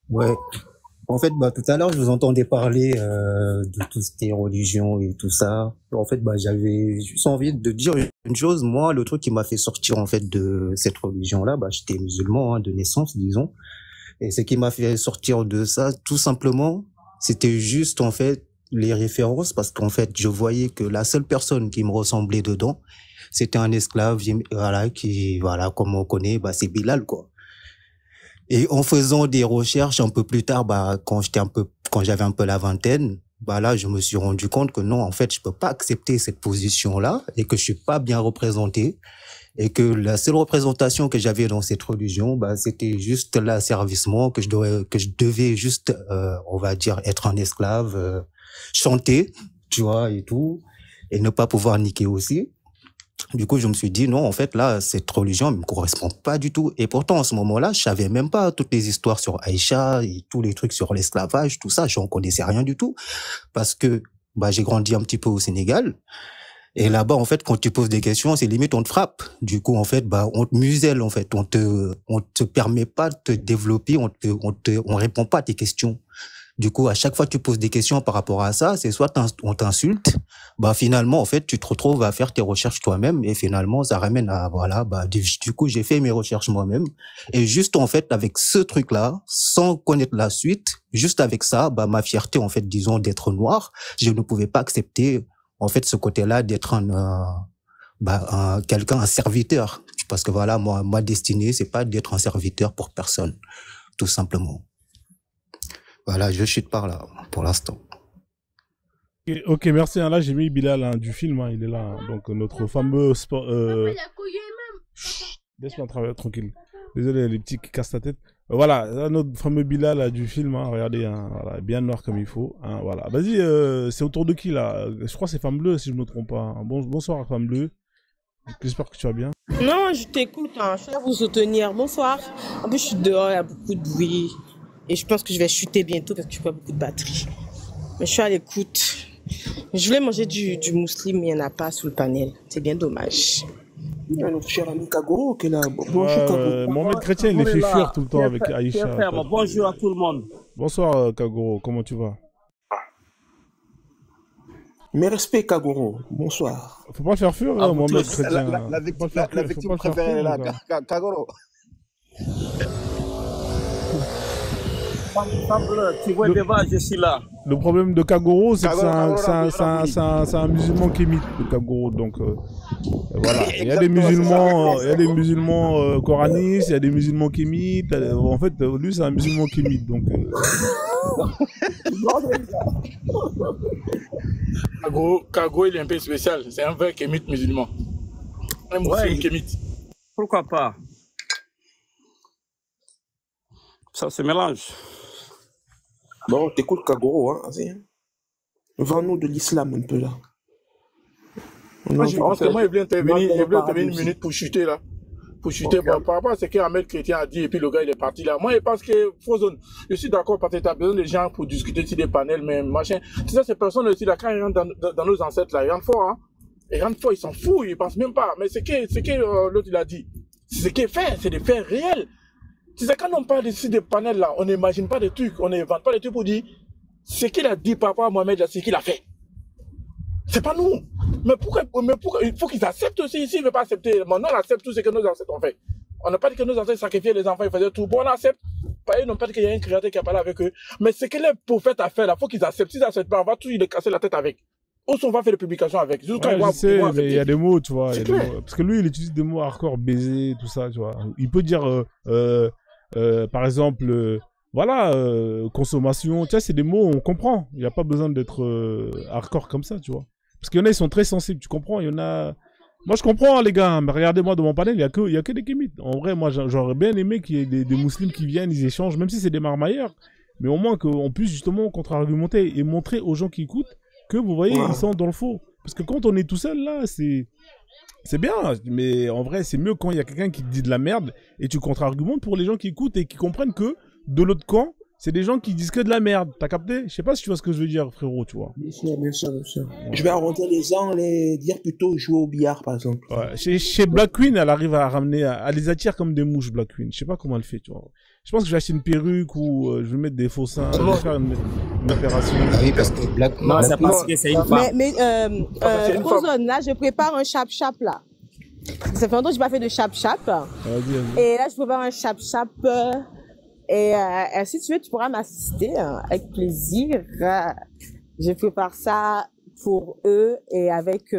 Ouais. En fait, bah, tout à l'heure, je vous entendais parler de tout ce qui est religion et tout ça. En fait, bah, j'avais juste envie de dire une chose. Moi, le truc qui m'a fait sortir en fait de cette religion-là, bah, j'étais musulman hein, de naissance, disons. Et ce qui m'a fait sortir de ça, tout simplement, c'était juste en fait les références, parce qu'en fait, je voyais que la seule personne qui me ressemblait dedans, c'était un esclave, voilà, qui, voilà, comme on connaît, bah, c'est Bilal, quoi. Et en faisant des recherches un peu plus tard, bah, quand j'avais un peu la vingtaine, bah là, je me suis rendu compte que non, en fait, je peux pas accepter cette position-là et que je suis pas bien représenté et que la seule représentation que j'avais dans cette religion, bah, c'était juste l'asservissement, que je devais juste, on va dire, être un esclave, chanter, tu vois, et tout, et ne pas pouvoir niquer aussi. Du coup, je me suis dit, non, en fait, là, cette religion ne me correspond pas du tout. Et pourtant, en ce moment-là, je savais même pas toutes les histoires sur Aïcha et tous les trucs sur l'esclavage, tout ça, j'en connaissais rien du tout. Parce que, bah, j'ai grandi un petit peu au Sénégal. Et là-bas, en fait, quand tu poses des questions, c'est limite, on te frappe. Du coup, en fait, bah, on te muselle, en fait. On te permet pas de te développer, on répond pas à tes questions. Du coup, à chaque fois que tu poses des questions par rapport à ça, c'est soit on t'insulte, bah finalement, en fait, tu te retrouves à faire tes recherches toi-même et finalement, ça ramène à, voilà, bah du coup, j'ai fait mes recherches moi-même et juste en fait, avec ce truc-là, sans connaître la suite, juste avec ça, bah ma fierté, en fait, disons, d'être noir, je ne pouvais pas accepter, en fait, ce côté-là d'être quelqu'un, un serviteur. Parce que voilà, moi, ma destinée, c'est pas d'être un serviteur pour personne, tout simplement. Voilà, je chute par là, pour l'instant. Ok, merci. Hein, là, j'ai mis Bilal hein, du film. Hein, il est là. Hein, donc, notre fameux sport. Laisse-moi travailler tranquille. Désolé, les petits qui cassent la tête. Voilà, là, notre fameux Bilal là, du film. Hein, regardez, hein, voilà, bien noir comme il faut. Hein, voilà. Vas-y, c'est autour de qui là? Je crois que c'est Femme Bleue, si je me trompe pas. Hein. Bonsoir, Femme Bleue. J'espère que tu vas bien. Non, je t'écoute, hein. Je suis là pour vous soutenir. Bonsoir. En plus, je suis dehors, il y a beaucoup de bruit. Et je pense que je vais chuter bientôt parce que je n'ai pas beaucoup de batterie. Mais je suis à l'écoute. Je voulais manger du mousseline, mais il n'y en a pas sous le panel. C'est bien dommage. Il y a notre cher ami Kagoro qui est là. Bonjour Kagoro. Mohamed Chrétien, il les fait fuir tout le temps avec Aïcha. Bonjour à tout le monde. Bonsoir Kagoro, comment tu vas? Mes respects Kagoro, bonsoir. Faut pas le faire fuir, Mohamed Chrétien. La victime préférée est là, Kagoro. Tu vois le débat, je suis là. Le problème de Kagoro, c'est que c'est un musulman kémite, le Kagoro. Donc, voilà. Il y a des musulmans coranistes, il y a des musulmans kémites. En fait, lui, c'est un musulman kémite. Donc, Kagoro, il est un peu spécial. C'est un vrai kémite musulman. Un musulman kémite. Pourquoi pas? Ça se mélange. Bon, t'écoutes Kagoro, hein, vas-y. Vends-nous de l'islam un peu là. Moi, il voulait intervenir une minute pour chuter là. Pour chuter par rapport à ce qu'Ahmed Chrétien a dit et puis le gars il est parti là. Moi, je pense que Frozone, je suis d'accord parce que tu as besoin de gens pour discuter sur des panels, mais machin. Tu sais, ces personnes aussi là, quand ils rentrent dans nos ancêtres là, ils rentrent fort, hein. Ils rentrent fort, ils s'en foutent, ils pensent même pas. Mais ce que l'autre il a dit, c'est ce qui est fait, c'est des faits réels. Tu sais, quand on parle ici des panels là, on n'imagine pas des trucs, on n'invente pas des trucs pour dire ce qu'il a dit par rapport à Mohamed, c'est ce qu'il a fait. C'est pas nous. Mais pourquoi il faut qu'ils acceptent aussi. S'ils ne veulent pas accepter, maintenant on accepte tout ce que nos ancêtres ont fait. On n'a pas dit que nos ancêtres sacrifiaient les enfants, ils faisaient tout. Bon, on accepte. Ils n'ont pas dit qu'il y a un créateur qui a parlé avec eux. Mais ce que les prophètes ont fait là, il faut qu'ils acceptent. S'ils n'acceptent pas, on va tout les casser la tête avec. Ou on va faire des publications avec. Ouais, je sais, mais il y a des mots, tu vois. Parce que lui, il utilise des mots hardcore, baiser, tout ça, tu vois. Il peut dire, par exemple, voilà, consommation, tu vois, c'est des mots, on comprend. Il n'y a pas besoin d'être hardcore comme ça, tu vois. Parce qu'il y en a, ils sont très sensibles, tu comprends. Il y en a... Moi, je comprends, hein, les gars, mais regardez-moi dans mon panel, il n'y a que des kémites. En vrai, moi, j'aurais bien aimé qu'il y ait des musulmans qui viennent, ils échangent, même si c'est des marmailleurs, mais au moins qu'on puisse justement contre-argumenter et montrer aux gens qui écoutent que, vous voyez, ils sont dans le faux. Parce que quand on est tout seul, là, c'est bien, mais en vrai, c'est mieux quand il y a quelqu'un qui dit de la merde et tu contre-argumentes pour les gens qui écoutent et qui comprennent que, de l'autre camp, c'est des gens qui disent que de la merde. T'as capté? Je sais pas si tu vois ce que je veux dire, frérot, tu vois. Bien sûr, bien sûr, bien sûr. Ouais. Je vais arrondir les gens, les dire plutôt jouer au billard, par exemple. Ouais. Chez Black Queen, elle arrive à ramener, elle les attire comme des mouches, Black Queen. Je sais pas comment elle fait, tu vois. je pense que je vais acheter une perruque ou je vais mettre des faux seins, je vais faire une opération. Ah oui, parce que Black... Non, c'est parce que c'est une femme. Mais c'est une Frozone, là, je prépare un chap-chap, là. Ça fait longtemps que je n'ai pas fait de chap-chap. Vas-y. Et là, je prépare un chap-chap. Et si tu veux, tu pourras m'assister avec plaisir. Je prépare ça pour eux et avec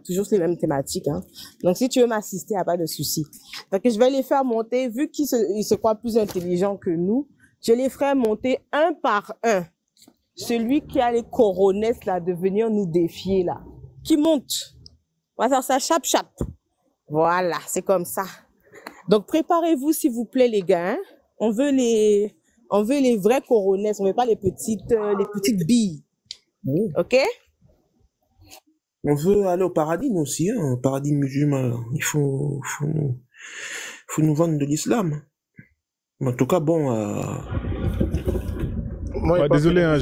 toujours les mêmes thématiques. Hein. Donc, si tu veux m'assister, il n'y a pas de souci. Donc, je vais les faire monter, vu qu'ils se croient plus intelligents que nous, je les ferai monter un par un. Celui qui a les coronesses, là, de venir nous défier, là, qui monte. On va faire ça chap-chap. Voilà, c'est comme ça. Donc, préparez-vous, s'il vous plaît, les gars. Hein. On veut les vraies coronesses, on veut pas les petites billes. OK? On veut aller au paradis, nous aussi, hein, au paradis musulman. Il faut nous vendre de l'islam. En tout cas, bon... Moi, désolé, hein,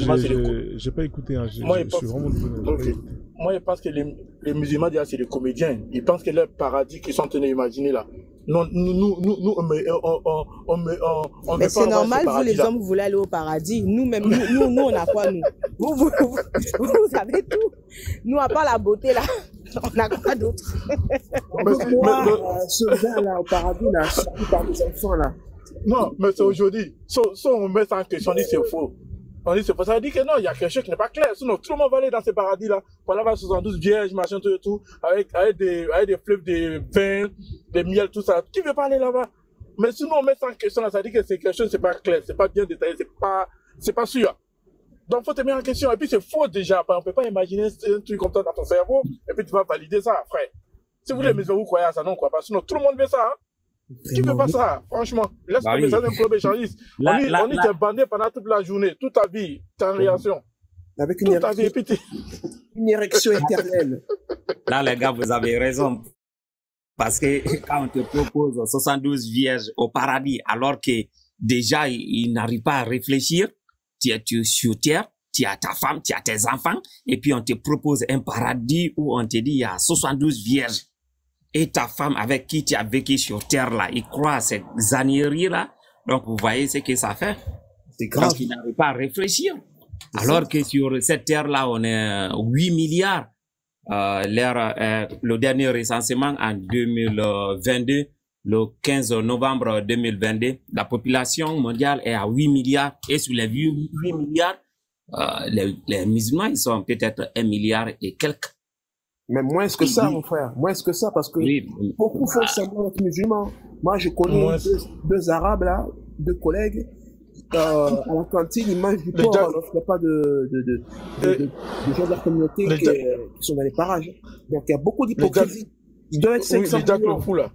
j'ai pas écouté. Hein, je suis vraiment désolé. Moi, je pense que les musulmans, déjà, c'est des comédiens. Ils pensent que leur paradis qu'ils sont en train d'imaginer là. Non, mais c'est normal, vous les hommes, vous voulez aller au paradis. Nous-mêmes, nous, on a quoi, nous? Vous avez tout. Nous, à part la beauté, là, on a quoi d'autre? Ce gars-là, au paradis, là, surtout par des enfants, là. Non, mais c'est aujourd'hui. Si on met ça en question, on dit c'est faux. On dit c'est faux. Ça veut dire que non, il y a quelque chose qui n'est pas clair. Sinon, tout le monde va aller dans ce paradis-là. Pour aller voir 72 vierges, machin, tout, avec des fleuves de vin, des miel, tout ça. Qui veut pas aller là-bas? Mais sinon, on met ça en question, là, ça veut dire que c'est quelque chose, c'est pas clair, c'est pas bien détaillé, c'est pas sûr. Donc, faut te mettre en question. Et puis, c'est faux déjà. On peut pas imaginer un truc comme ça dans ton cerveau, et puis tu vas valider ça après. Si vous les musulmans, vous croyez à ça, non, on croit pas. Sinon, tout le monde veut ça, hein. Qui veut pas ça, franchement? Laisse tomber ça d'un club échangiste. On y t'est bandé pendant toute la journée, toute ta vie, t'as une réaction. Avec une érection éternelle. Là, les gars, vous avez raison. Parce que quand on te propose 72 vierges au paradis, alors que déjà, ils n'arrivent pas à réfléchir, tu es sur terre, tu as ta femme, tu as tes enfants, et puis on te propose un paradis où on te dit il y a 72 vierges. Et ta femme avec qui tu as vécu sur terre là, il croit à cette ânerie là. Donc vous voyez ce que ça fait. C'est grave. Parce qu'il n'arrive pas à réfléchir. Alors que sur cette terre là, on est 8 milliards. Le dernier recensement en 2022, le 15 novembre 2022, la population mondiale est à 8 milliards. Et sur les 8 milliards, les musulmans, ils sont peut-être 1 milliard et quelques. Mais moins que ça, mon frère. Moins que ça, parce que beaucoup font semblant d'être musulmans. Moi, je connais deux Arabes, là, deux collègues. À la cantine, ils mangent du porc, alors qu'il n'y a pas de gens de la communauté qui sont dans les parages. Donc, il y a beaucoup d'hypocrisie. Ils doivent être 500 les Jack le fou, là.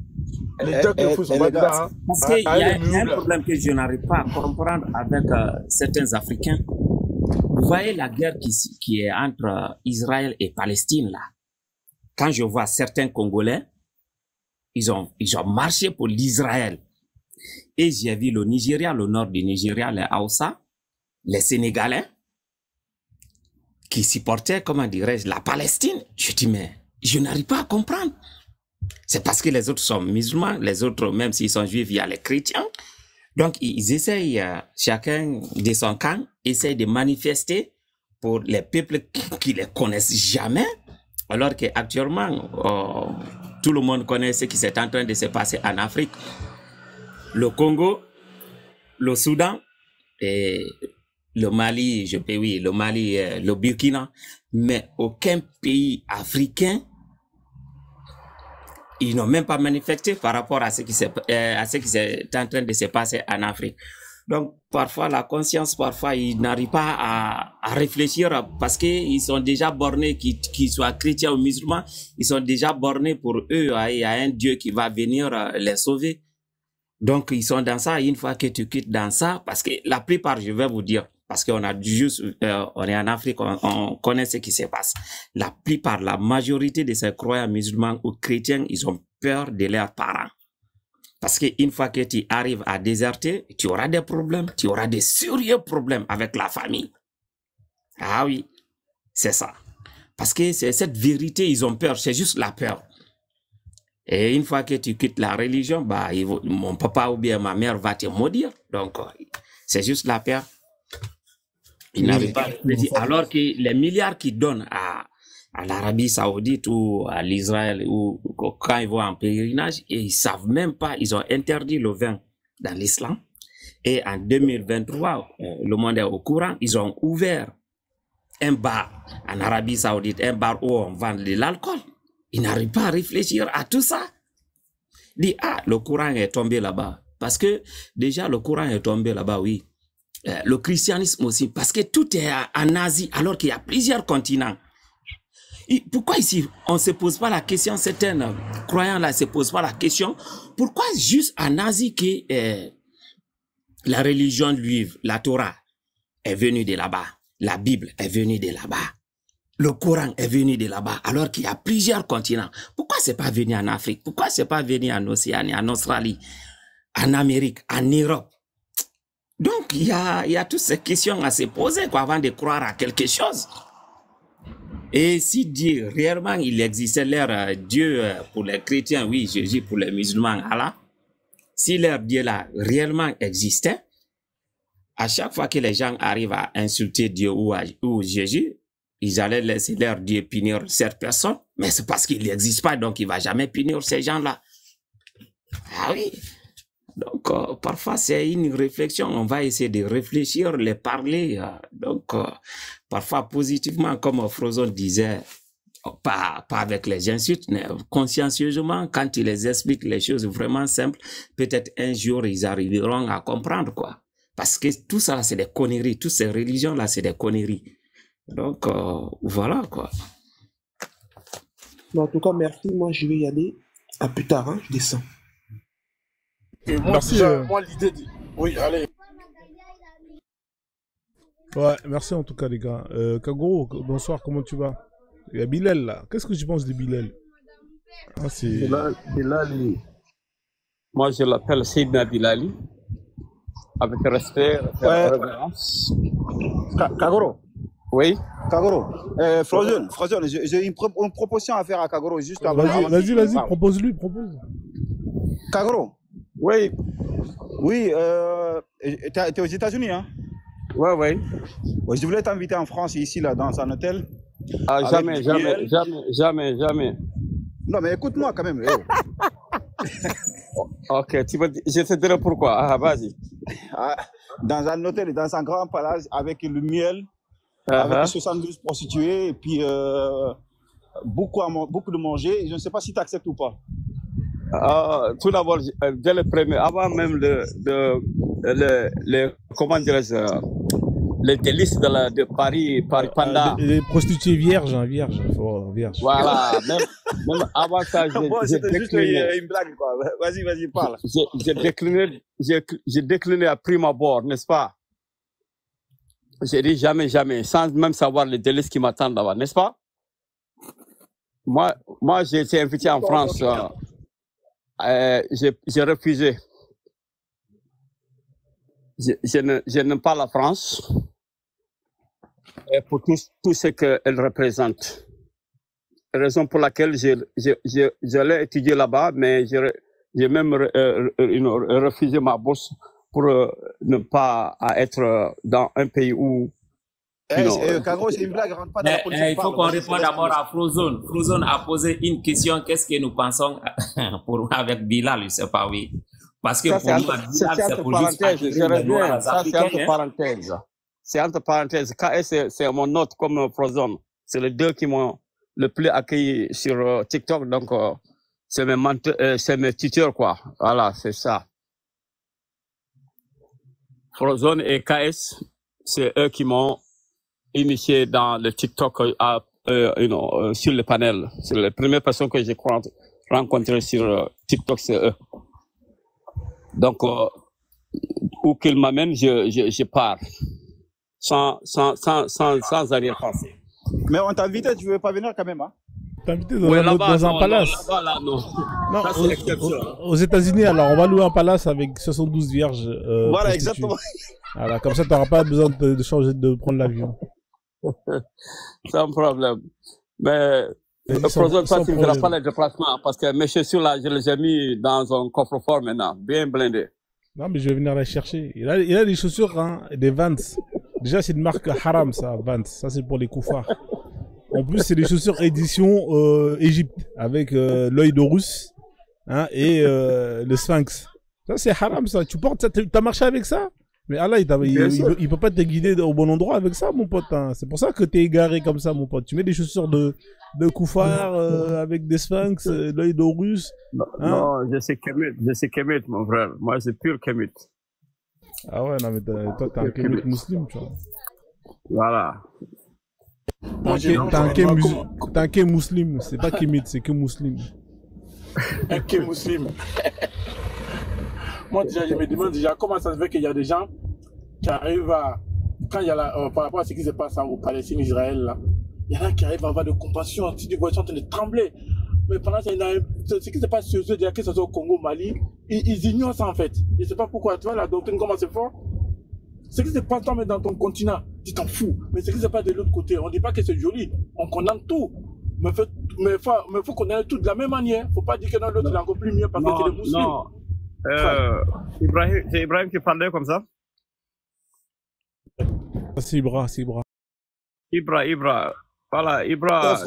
Les Jack le fou sont pas là. Parce qu'il y a un problème que je n'arrive pas à comprendre avec certains Africains. Vous voyez la guerre qui est entre Israël et Palestine, là. Quand je vois certains Congolais, ils ont marché pour l'Israël. Et j'ai vu le Nigeria, le nord du Nigeria, les Hausa, les Sénégalais, qui supportaient, comment dirais-je, la Palestine. Je dis, mais je n'arrive pas à comprendre. C'est parce que les autres sont musulmans, les autres, même s'ils sont juifs, il y a les chrétiens. Donc, ils essayent, chacun de son camp, essayent de manifester pour les peuples qui ne les connaissent jamais. Alors qu'actuellement, tout le monde connaît ce qui s'est en train de se passer en Afrique. Le Congo, le Soudan, et le Mali, le Burkina, mais aucun pays africain, ils n'ont même pas manifesté par rapport à ce qui s'est en train de se passer en Afrique. Donc, parfois, la conscience, ils n'arrivent pas à réfléchir parce qu'ils sont déjà bornés, qu'ils soient chrétiens ou musulmans, ils sont déjà bornés pour eux. Il y a un Dieu qui va venir les sauver. Donc, ils sont dans ça. Une fois que tu quittes dans ça, parce que la plupart, je vais vous dire, parce qu'on a juste, on est en Afrique, on connaît ce qui se passe. La plupart, la majorité de ces croyants musulmans ou chrétiens, ils ont peur de leurs parents. Parce qu'une fois que tu arrives à déserter, tu auras des problèmes, tu auras des sérieux problèmes avec la famille. Ah oui, c'est ça. Parce que c'est cette vérité, ils ont peur, c'est juste la peur. Et une fois que tu quittes la religion, bah, mon papa ou bien ma mère va te maudire. Donc, c'est juste la peur. Il n'arrive pas à réfléchir. Alors que les milliards qu'ils donnent à l'Arabie Saoudite ou à l'Israël, ou quand ils vont en pèlerinage, et ils savent même pas, ils ont interdit le vin dans l'islam. Et en 2023, le monde est au courant, ils ont ouvert un bar en Arabie Saoudite, un bar où on vend de l'alcool. Ils n'arrivent pas à réfléchir à tout ça. Ils disent, ah, le courant est tombé là-bas. Parce que déjà, le courant est tombé là-bas, oui. Le christianisme aussi, parce que tout est en Asie, alors qu'il y a plusieurs continents. Et pourquoi ici, on ne se pose pas la question, certains croyants-là ne se posent pas la question, pourquoi juste en Asie que la religion juive, la Torah, est venue de là-bas, la Bible est venue de là-bas, le Coran est venu de là-bas, alors qu'il y a plusieurs continents. Pourquoi c'est pas venu en Afrique? Pourquoi c'est pas venu en Océanie, en Australie, en Amérique, en Europe? Donc, il y a toutes ces questions à se poser quoi, avant de croire à quelque chose. Et si Dieu, réellement, il existait leur Dieu pour les chrétiens, oui, Jésus pour les musulmans, Allah, si leur Dieu là réellement existait, à chaque fois que les gens arrivent à insulter Dieu ou Jésus, ils allaient laisser leur Dieu punir cette personne, mais c'est parce qu'il n'existe pas, donc il ne va jamais punir ces gens-là. Ah oui. Donc, parfois, c'est une réflexion. On va essayer de réfléchir, les parler. Donc, parfois, positivement, comme Frozone disait, pas avec les insultes, mais consciencieusement, quand il les explique les choses vraiment simples, peut-être un jour, ils arriveront à comprendre, quoi. Parce que tout ça, c'est des conneries. Toutes ces religions-là, c'est des conneries. Donc, voilà, quoi. En tout cas, merci. Moi, je vais y aller. À plus tard, hein. Je descends. Et moi, Merci, moi l'idée dit... Oui, allez. Ouais, merci en tout cas, les gars. Kagoro, bonsoir, comment tu vas? Il y a Bilal, là. Qu'est-ce que tu penses de Bilal? Ah, c'est... Bilali. Moi, je l'appelle Sidna Bilali. Avec respect, révérence. Kagoro. Oui. Kagoro. Frozone, j'ai une proposition à faire à Kagoro juste avant. Vas-y, propose-lui, propose. Kagoro. Oui. Oui, t'es aux États-Unis, hein? Ouais. Ouais, je voulais t'inviter en France, ici, là, dans un hôtel. Ah, jamais. Non, mais écoute-moi quand même. Ok, je te dirai pourquoi. Ah, vas-y. Dans un hôtel, dans un grand palace, avec le miel, avec 72 prostituées, et puis beaucoup de manger. Je ne sais pas si tu acceptes ou pas. Tout d'abord, dès le premier, avant même comment dirais-je, les délices de Paris Panda. Les prostituées vierges. Voilà, même avant ça, j'ai décliné. Une blague, quoi. Vas-y, parle. J'ai décliné à prime abord, n'est-ce pas? J'ai dit jamais, sans même savoir les délices qui m'attendent là-bas, n'est-ce pas? Moi, j'ai été invité en France. J'ai refusé. Je n'aime pas la France et pour tout ce qu'elle représente. Raison pour laquelle j'allais étudier là-bas, mais j'ai même refusé ma bourse pour ne pas être dans un pays où... Kagro, c'est une blague, rentre pas dans la politique. Il faut qu'on réponde d'abord à Frozone. Frozone a posé une question, qu'est-ce que nous pensons avec Bilal, je ne sais pas, oui. Parce que ça, pour nous, Bilal, c'est pour juste acquérir les Noirs africains. C'est entre parenthèses. KS, c'est mon note comme Frozone. C'est les deux qui m'ont le plus accueilli sur TikTok, donc c'est mes tuteurs, quoi. Voilà, c'est ça. Frozone et KS, c'est eux qui m'ont initié dans le TikTok sur le panel. C'est les premières personnes que j'ai rencontrées sur TikTok, c'est eux. Donc, où qu'ils m'amènent, je pars. Sans arrière-pensée. Mais on t'a invité, tu veux pas venir quand même, hein? T'as invité dans un palace. Non. Ça, c'est l'exception. Aux États-Unis, alors, on va louer un palace avec 72 vierges. Voilà, exactement. Voilà, comme ça, tu n'auras pas besoin de changer, de prendre l'avion. Sans problème. Mais Frozen, toi, tu ne verras pas les déplacements parce que mes chaussures là, je les ai mis dans un coffre-fort maintenant, bien blindé. Non, mais je vais venir les chercher. Il a des chaussures, hein, des Vans. Déjà, c'est une marque haram, ça, Vans. Ça, c'est pour les koufars. En plus, c'est des chaussures édition Égypte, avec l'œil d'Horus, hein, et le Sphinx. Ça, c'est haram, ça. Tu portes ça, t'as marché avec ça? Mais Allah, il peut pas te guider au bon endroit avec ça, mon pote. Hein. C'est pour ça que t'es égaré comme ça, mon pote. Tu mets des chaussures de koufar avec des sphinx, l'œil d'Horus. Hein? Non, je sais Kemet, mon frère. Moi, c'est pur Kemet. Ah ouais, non, mais toi, t'es un Kemet musulman, tu vois. Voilà. T'es un Kemet musulman. C'est pas Kemet, c'est que musulman. Un Kemet musulman. Moi, déjà, je me demande déjà comment ça se fait qu'il y a des gens qui arrivent à, quand il y a par rapport à ce qui se passe au Palestine, Israël, là, il y en a qui arrivent à avoir de compassion, si tu vois, ils sont en train de trembler. Mais pendant ce qui se passe chez eux, déjà que ce soit au Congo, Mali, ils ignorent ça en fait. Je ne sais pas pourquoi, tu vois la doctrine, comment c'est fort. Ce qui se passe dans ton continent, tu t'en fous. Mais ce qui se passe de l'autre côté, on ne dit pas que c'est joli, on condamne tout. Mais faut condamner tout de la même manière. Il ne faut pas dire que dans l'autre, il est encore plus mieux parce que c'est les musulmans. Non. C'est Ibrahim qui parlait comme ça? C'est Ibra. Ibra. Voilà, Ibra.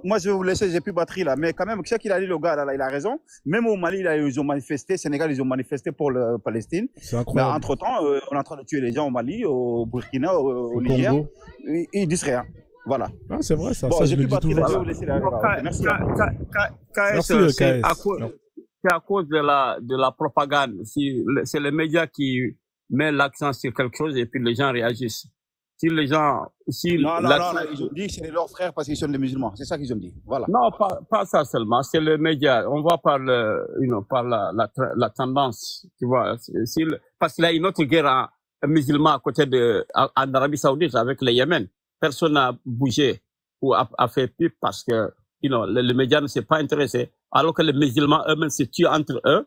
Moi, je vais vous laisser, j'ai plus de batterie là. Mais quand même, ce qu'il a dit, le gars, là, il a raison. Même au Mali, là, ils ont manifesté. Sénégal, ils ont manifesté pour la Palestine. C'est incroyable. Mais entre-temps, on est en train de tuer les gens au Mali, au Burkina, au Niger. Ils disent rien. Voilà. Ah, c'est vrai, ça. Bon, j'ai plus de batterie là, je vais vous laisser là. Merci. C'est à cause de la propagande. C'est les médias qui mettent l'accent sur quelque chose et puis les gens réagissent. Si les gens... Non, ils ont dit que c'est leurs frères parce qu'ils sont des musulmans. C'est ça qu'ils ont dit. Voilà. Non, pas ça seulement. C'est les médias. On voit par la tendance. Tu vois. Parce qu'il y a une autre guerre musulmane à côté en Arabie Saoudite avec le Yémen. Personne n'a bougé ou a fait pipe parce que les médias ne s'est pas intéressés. Alors que les musulmans eux-mêmes se tuent entre eux,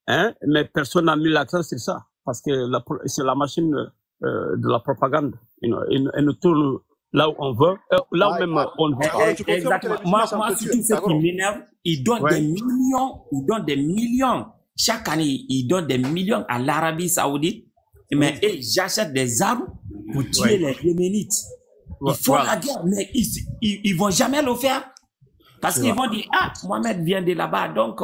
hein, mais personne n'a mis l'accent sur ça, parce que c'est la machine de la propagande. Elle nous tourne là où on veut, là où même on veut. Exactement. Moi, surtout ce qui m'énerve, ils donnent des millions. Chaque année, ils donnent des millions à l'Arabie Saoudite, mais j'achète des armes pour tuer les Yéménites. Ils font la guerre, mais ils vont jamais le faire. Parce qu'ils vont dire, Mohamed vient de là-bas, donc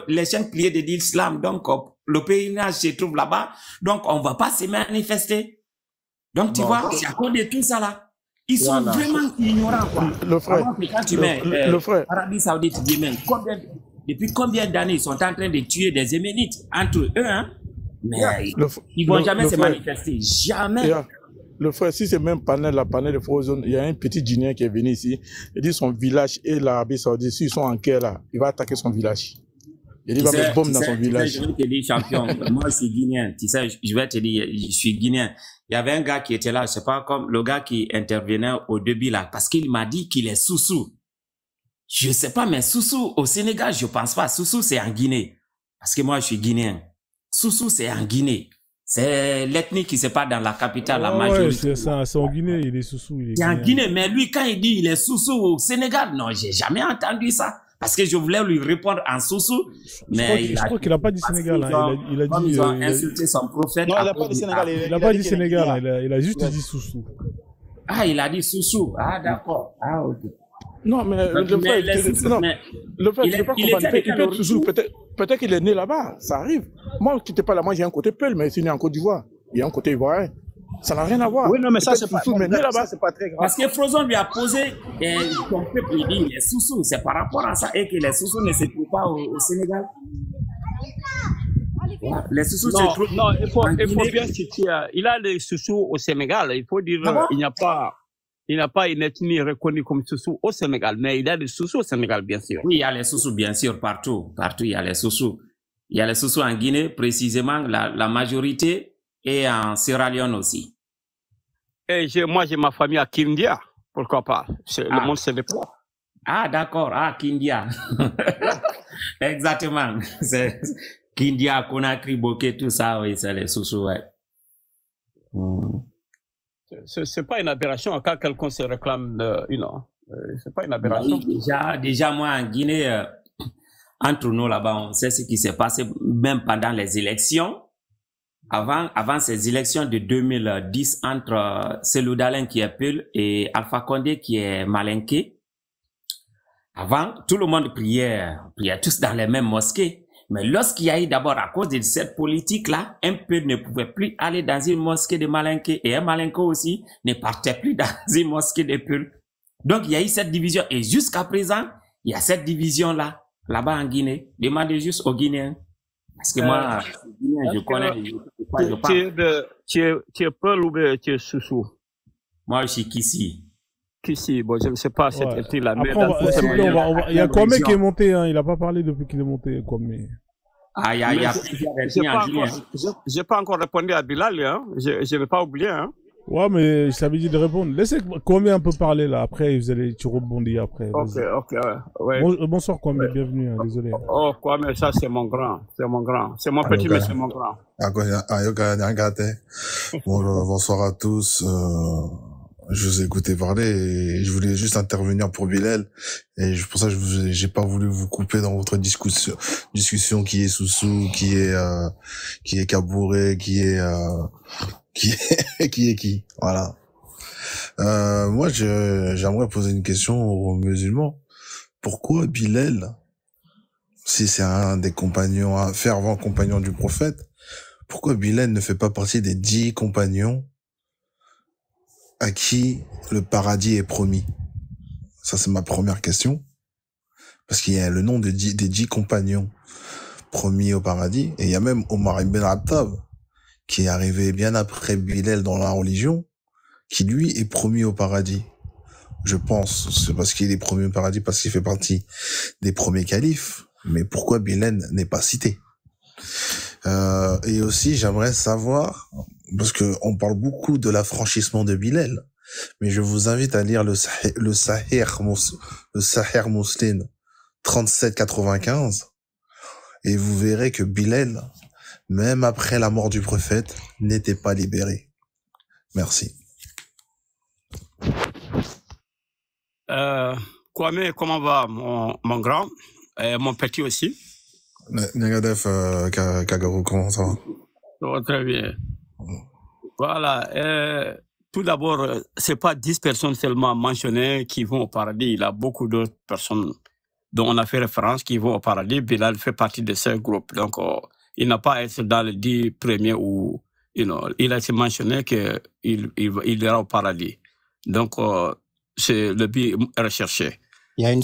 les chaînes pliées de l'islam, donc le pèlerinage se trouve là-bas, donc on ne va pas se manifester. Donc tu vois, c'est à cause de tout ça là. Ils sont vraiment ignorants, quoi. Le frère. Quand tu mets Arabie Saoudite, Yémen, depuis combien d'années ils sont en train de tuer des Yéménites entre eux, hein? Mais ils ne vont jamais se manifester. Jamais. Le frère, si c'est même la panel de Frozen, il y a un petit Guinéen qui est venu ici. Il dit son village et l'Arabie Saoudite, s'ils sont en guerre là, il va attaquer son village. Il va mettre bombe dans son village. Je vais te dire, champion, moi je suis Guinéen. Tu sais, je vais te dire, je suis Guinéen. Il y avait un gars qui était là, je sais pas, comme le gars qui intervenait au début là, parce qu'il m'a dit qu'il est Soussou. Je sais pas, mais Soussou au Sénégal, je pense pas. Soussou c'est en Guinée. Parce que moi je suis Guinéen. Soussou c'est en Guinée. C'est l'ethnie qui se passe dans la capitale, la majorité. Ouais, c'est en Guinée, il est Soussou. C'est en Guinée, mais lui, quand il dit il est Soussou au Sénégal, non, j'ai jamais entendu ça. Parce que je voulais lui répondre en Soussou, mais je crois qu'il a pas dit Sénégal. Il a dit. Ils ont insulté son prophète. Non, il a pas dit Sénégal. Il a pas dit Sénégal, il a juste dit Soussou. Ah, il a dit Soussou. Ah, d'accord. Ah, ok. Non, mais le frère, je ne pas comprendre. Il peut être Soussou, peut-être qu'il est né là-bas, ça arrive. Moi, qui n'étais pas là, moi j'ai un côté Peul, mais je suis né en Côte d'Ivoire. Il y a un côté ivoirien. Ça n'a rien à voir. Oui, non, mais ça, c'est pas, mais né là-bas, c'est pas très grave. Parce que Frozen lui a posé, son peuple, il dit, les Soussous, c'est par rapport à ça, et que les Soussous ne se trouvent pas au Sénégal. Les Soussous se trouvent. Non, il faut bien situer. Il a les Soussous au Sénégal. Il faut dire, il n'y a pas une ethnie reconnue comme Soussou au Sénégal, mais il y a des Soussous au Sénégal, bien sûr. Oui, il y a les Soussous, bien sûr, partout. Partout, il y a les Soussous. Il y a les Soussous en Guinée, précisément, la majorité, et en Sierra Leone aussi. Et moi, j'ai ma famille à Kindia. Pourquoi pas? Le monde se déploie. Ah, d'accord. Ah, Kindia. Exactement. C'est Kindia, Conakry, Bokeh, tout ça, oui, c'est les Soussous, ouais. C'est pas une aberration quand quelqu'un se réclame C'est pas une aberration. Oui, déjà, moi, en Guinée, entre nous là-bas, on sait ce qui s'est passé même pendant les élections. Avant ces élections de 2010 entre Cellou Dalein qui est Peul et Alpha Condé qui est Malinké. Avant, tout le monde priait tous dans les mêmes mosquées. Mais lorsqu'il y a eu d'abord, à cause de cette politique-là, un Peul ne pouvait plus aller dans une mosquée de Malinké et un Malinké aussi ne partait plus dans une mosquée de Peul. Donc, il y a eu cette division. Et jusqu'à présent, il y a cette division-là, là-bas en Guinée. Demandez juste aux Guinéens. Parce que moi, je connais. Tu es Peul ou bien tu es Soussou? Moi, je suis Kissi. Kissi, bon, je ne sais pas cette là. Il y a Kwame qui est monté, hein. Il n'a pas parlé depuis qu'il est monté, Kwame. Ah, il y a plusieurs versions en Guinée. Je n'ai pas encore répondu à Bilal, hein. Je ne vais pas oublier, hein. Ouais, mais je t'avais dit de répondre. Laissez Kwame un peu parler, là. Après, tu rebondis après. Ok, ouais. Bonsoir, Kwame, bienvenue, hein. Désolé. Oh, Kwame, ça, c'est mon grand. C'est mon grand. C'est mon petit, mais c'est mon grand. Bonsoir à tous. Je vous ai écouté parler et je voulais juste intervenir pour Bilal. Et pour ça, j'ai pas voulu vous couper dans votre discussion qui est Soussou, qui est Kabouré, qui est qui. Voilà. Moi, j'aimerais poser une question aux musulmans. Pourquoi Bilal, si c'est un des compagnons, un fervent compagnon du prophète, pourquoi Bilal ne fait pas partie des 10 compagnons à qui le paradis est promis? Ça, c'est ma première question. Parce qu'il y a le nom des 10 compagnons promis au paradis. Et il y a même Omar ibn Khattab, qui est arrivé bien après Bilal dans la religion, qui lui est promis au paradis. Je pense, c'est parce qu'il est promis au paradis, parce qu'il fait partie des premiers califes. Mais pourquoi Bilal n'est pas cité? Et aussi, j'aimerais savoir, parce que on parle beaucoup de l'affranchissement de Bilal, mais je vous invite à lire le Sahih Muslim 3795, et vous verrez que Bilal, même après la mort du prophète, n'était pas libéré. Merci. Kwame, comment va mon grand et mon petit aussi? Negadef Kagaro, comment ça va? Oh, très bien. Voilà. Tout d'abord, c'est pas 10 personnes seulement mentionnées qui vont au paradis. Il y a beaucoup d'autres personnes dont on a fait référence qui vont au paradis. Bilal fait partie de ce groupe. Donc, il n'a pas à être dans les 10 premiers où, il a été mentionné qu'il ira au paradis. Donc, c'est le but recherché. Il y a une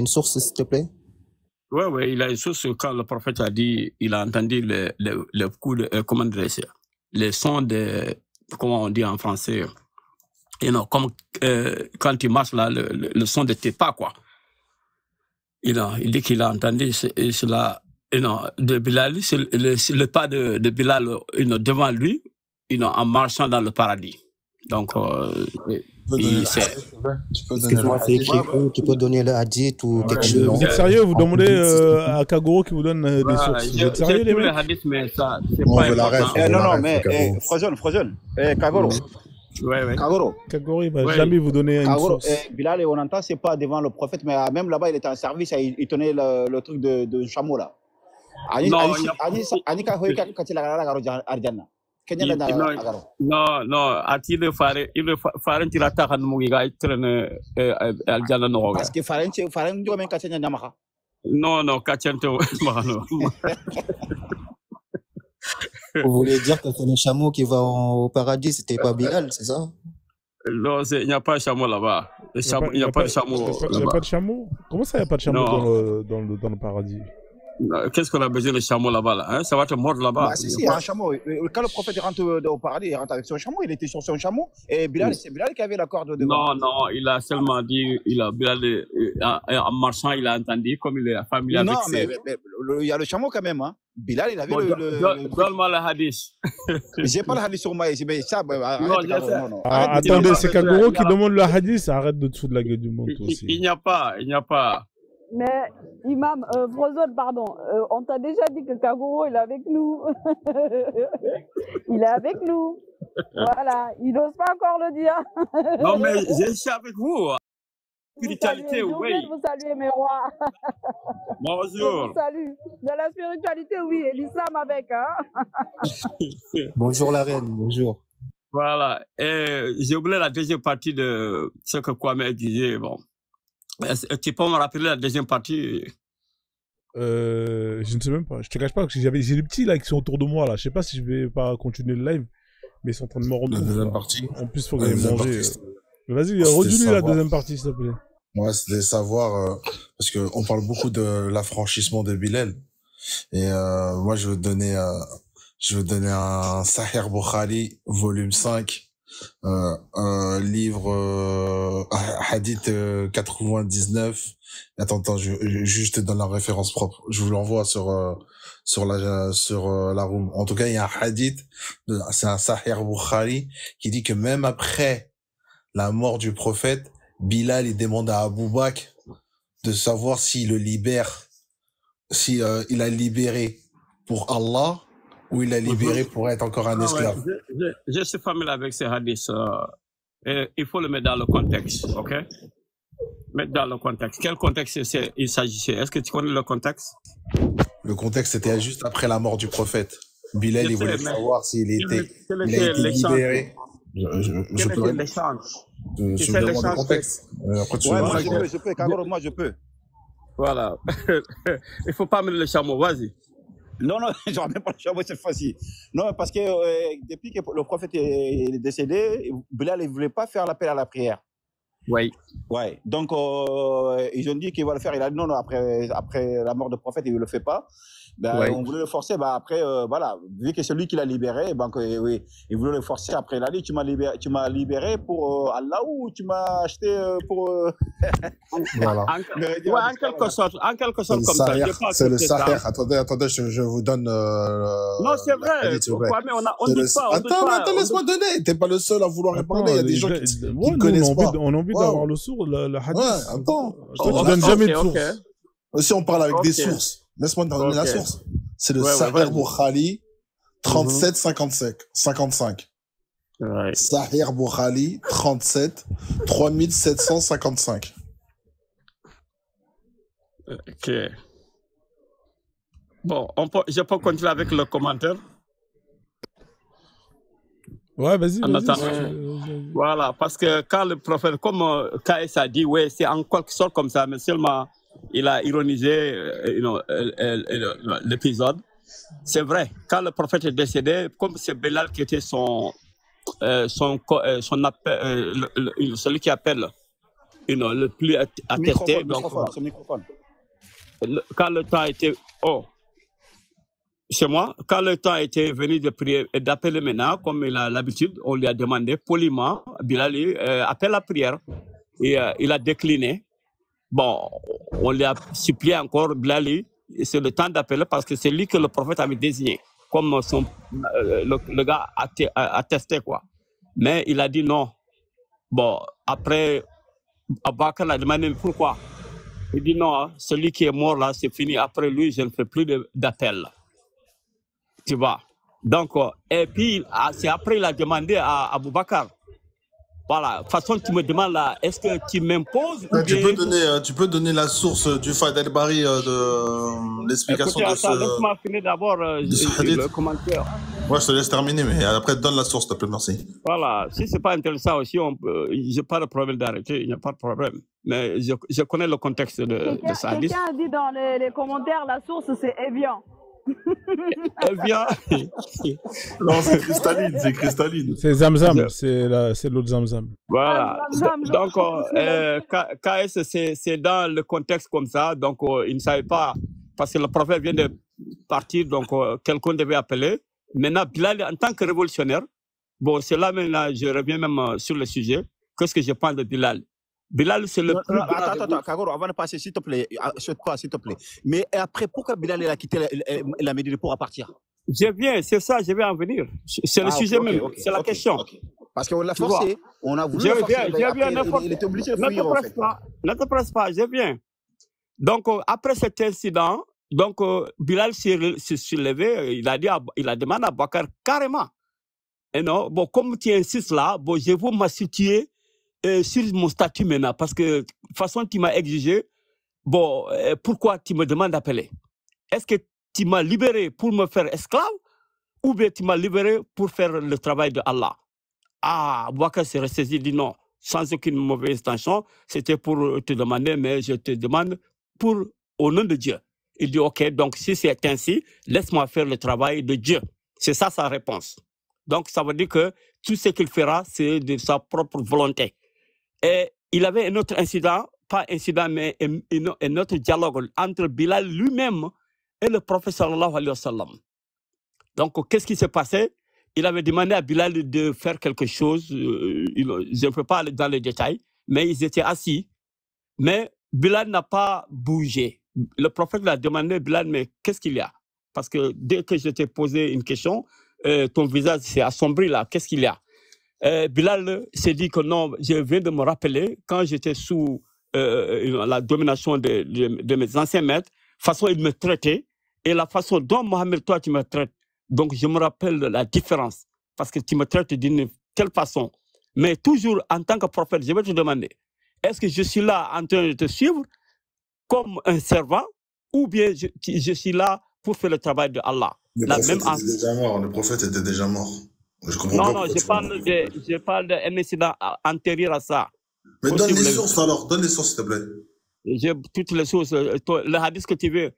source, s'il te plaît? Oui, il a une source quand le prophète a dit, il a entendu le coup de, comment dire ça, les sons de, comment on dit en français, comme quand tu marches là, le son de tes pas, quoi. Il dit qu'il a entendu cela, de Bilal, c'est le pas de Bilal devant lui, en marchant dans le paradis. Donc, excuse-moi, c'est écrit où? Tu peux donner le hadith ou quelque chose? Vous êtes sérieux? Vous demandez à Kagoro qui vous donne des sources. Vous êtes sérieux, les mecs? Mais ça, c'est pas important. Non, mais Frozen, Kagoro. Ouais. Kagoro, il va jamais vous donner une source. Bilal, on entend, c'est pas devant le prophète, mais même là-bas, il était en service, il tenait le truc de chameau là. Non, ati le fare tira ta kan mu ga itrene aljanna no ga. Parce que fare ndio men katenya nyamaka. Non, kachente no. Vous voulez dire que c'est le chameau qui va au paradis, c'était pas Bilal, c'est ça? Non, il n'y a pas de chameau là-bas. Il n'y a pas de chameau. Il n'y a pas de chameau? Comment ça, il n'y a pas de chameau dans le paradis? Qu'est-ce qu'on a besoin de chameau là-bas là, hein? Ça va te mordre là-bas. Si, il y a un chameau. Quand le prophète rentre au paradis, il rentre avec son chameau, il était sur son chameau. Et Bilal, c'est Bilal qui avait la corde devant. Non, il a seulement dit, Bilal, en marchant, il a entendu, comme il est familier avec ses... Non, mais il y a le chameau quand même, hein. Bilal, il avait Donne-moi le hadith. J'ai pas le hadith sur moi, mais ça... Non. Attendez, c'est Kagoro qui demande le hadith, arrête de te foutre de la gueule du monde aussi. Il n'y a pas. Mais, Imam, Frozone, pardon, on t'a déjà dit que Kagoro, il est avec nous. Il est avec nous. Voilà, il n'ose pas encore le dire. Non, mais je suis avec vous. spiritualité, J'ai oublié oui. de vous saluer, mes rois. Je Bonjour. vous salue. Dans la spiritualité, oui, et l'islam avec, hein. Bonjour la reine, bonjour. Voilà. Et j'ai oublié la deuxième partie de ce que Kwame disait. Bon. Tu peux me rappeler la deuxième partie? Je ne sais même pas. Je te cache pas que j'ai des petits là qui sont autour de moi là. Je sais pas si je vais pas continuer le live, mais ils sont en train de me rendre La compte. deuxième là. partie. En plus, faut que La j'aille deuxième manger. partie, Mais vas-y, c'était redis-lui la savoir. deuxième partie, s'il te plaît. Ouais, c'était savoir, parce que on parle beaucoup de l'affranchissement de Bilal. Et moi, je veux donner un Sahih Bukhari, volume 5, livre hadith 99. Attends, je te donne la référence propre. Je vous l'envoie sur la room. En tout cas, il y a un hadith, c'est un Sahih Bukhari qui dit que même après la mort du prophète, Bilal il demande à Abu Bakr de savoir s'il le libère, si il a libéré pour Allah ou il a libéré pour être encore un esclave. Je suis familier avec ces hadiths. Et il faut le mettre dans le contexte, ok? Mettre dans le contexte. Quel contexte il s'agissait? Est-ce que tu connais le contexte? Le contexte était juste après la mort du prophète. Bilal il voulait savoir s'il il a été libéré. Je peux l'échange? Je me demande le contexte. Après, tu moi je peux, Kagoro, moi je peux. Voilà. Il faut pas mettre le chameau, vas-y. Non, je ramène pas le chameau cette fois-ci. Non, parce que depuis que le prophète est décédé, Bilal ne voulait pas faire l'appel à la prière. Oui. Ouais. Donc, ils ont dit qu'il va le faire. Il a dit non, après la mort du prophète, il ne le fait pas. Ben, Ouais. on voulait le forcer. Ben, après, voilà, vu que c'est lui qui l'a libéré, ben, oui, il voulait le forcer. Après, il a dit tu m'as libéré pour Allah ou tu m'as acheté pour. Voilà. En quelque sorte comme ça. C'est le Sahih. Attendez, je vous donne. Non, c'est vrai. Kwame, on ne dit pas. Attends, laisse-moi donner. T'es pas le seul à vouloir répondre. Il y a des gens qui ne connaissent pas. On a envie d'avoir le sourd, le hadith. Ouais, attends. Toi, tu donnes jamais de source. Si on parle avec des sources, laisse-moi te donner la source. C'est le Sahih Bukhari 37-55. Sahih Bukhari 37 3755. Ok. Bon, je peux continuer avec le commentaire. Ouais, vas-y. Voilà, parce que quand le prophète, comme KS a dit, ouais, c'est en quelque sorte comme ça, mais seulement il a ironisé l'épisode. C'est vrai, quand le prophète est décédé, comme c'est Bilal qui était celui qui appelle le plus attesté. Microphone. Quand le temps était... Oh, chez moi, quand le temps était venu de prier et d'appeler maintenant, comme il a l'habitude, on lui a demandé poliment, Bilal, appelle la prière. Et il a décliné. Bon, on lui a supplié encore, Bilal, c'est le temps d'appeler parce que c'est lui que le prophète avait désigné, comme le gars attesté, quoi. Mais il a dit non. Bon, après, Abakar l'a demandé pourquoi. Il dit non, celui qui est mort là, c'est fini. Après lui, je ne fais plus d'appel. Tu vois. Donc, et puis, c'est après il a demandé à Abou Bakar. Voilà, de toute façon, tu me demandes là, est-ce que tu m'imposes Tu peux donner la source du Fad el-Bari de l'explication de ce... Laisse-moi finir d'abord le commentaire. Ouais, je te laisse terminer, mais après, donne la source, s'il te plaît, merci. Voilà, si ce n'est pas intéressant aussi, je n'ai pas de problème d'arrêter, il n'y a pas de problème. Mais je connais le contexte de ça. Quelqu'un a dit dans les commentaires, la source, c'est Evian. Evian. Non, c'est cristalline. C'est Zamzam, c'est l'autre Zamzam. Voilà. Donc, KS, c'est dans le contexte comme ça. Donc, il ne savait pas, parce que le prophète vient de partir, donc quelqu'un devait appeler. Maintenant, Bilal, en tant que révolutionnaire, bon, c'est là maintenant, je reviens même sur le sujet. Qu'est-ce que je pense de Bilal? Bilal, c'est le plus... Attends, Kagoro, avant de passer, s'il te plaît, s'il te plaît. Mais après, pourquoi Bilal a quitté la Médine pour partir? Je viens, c'est ça, je vais en venir. C'est le sujet même, c'est la question. Parce qu'on l'a forcé, on a voulu forcer. Il était obligé de fuir, en fait. Ne te presse pas, je viens. Donc, après cet incident, donc, Bilal s'est levé, il a demandé à Bakar carrément. Et non, bon, comme tu insistes là, bon, je veux me situer sur mon statut maintenant, parce que de toute façon, tu m'as exigé, bon, pourquoi tu me demandes d'appeler? Est-ce que tu m'as libéré pour me faire esclave ou bien tu m'as libéré pour faire le travail de Allah? Ah, Boubacar s'est ressaisi, dit non, sans aucune mauvaise intention, c'était pour te demander, mais je te demande au nom de Dieu. Il dit, ok, donc si c'est ainsi, laisse-moi faire le travail de Dieu. C'est ça sa réponse. Donc ça veut dire que tout ce qu'il fera, c'est de sa propre volonté. Et il avait un autre incident, pas incident, mais un autre dialogue entre Bilal lui-même et le prophète sallallahu alayhi wa sallam. Donc, qu'est-ce qui s'est passé? Il avait demandé à Bilal de faire quelque chose. Je ne peux pas aller dans les détails, mais ils étaient assis. Mais Bilal n'a pas bougé. Le prophète lui a demandé, Bilal, mais qu'est-ce qu'il y a? Parce que dès que je t'ai posé une question, ton visage s'est assombri là. Qu'est-ce qu'il y a? Bilal s'est dit que non, je viens de me rappeler, quand j'étais sous la domination de mes anciens maîtres, la façon dont ils me traitaient et la façon dont Mohamed, toi, tu me traites. Donc, je me rappelle la différence, parce que tu me traites d'une telle façon. Mais toujours, en tant que prophète, je vais te demander, est-ce que je suis là en train de te suivre comme un servant, ou bien je suis là pour faire le travail de Allah? Le prophète était déjà mort. Le prophète était déjà mort. Je comprends non, je parle d'un incident antérieur à ça. Mais donne les sources alors, donne les sources s'il te plaît. J'ai toutes les sources. Le hadith que tu veux,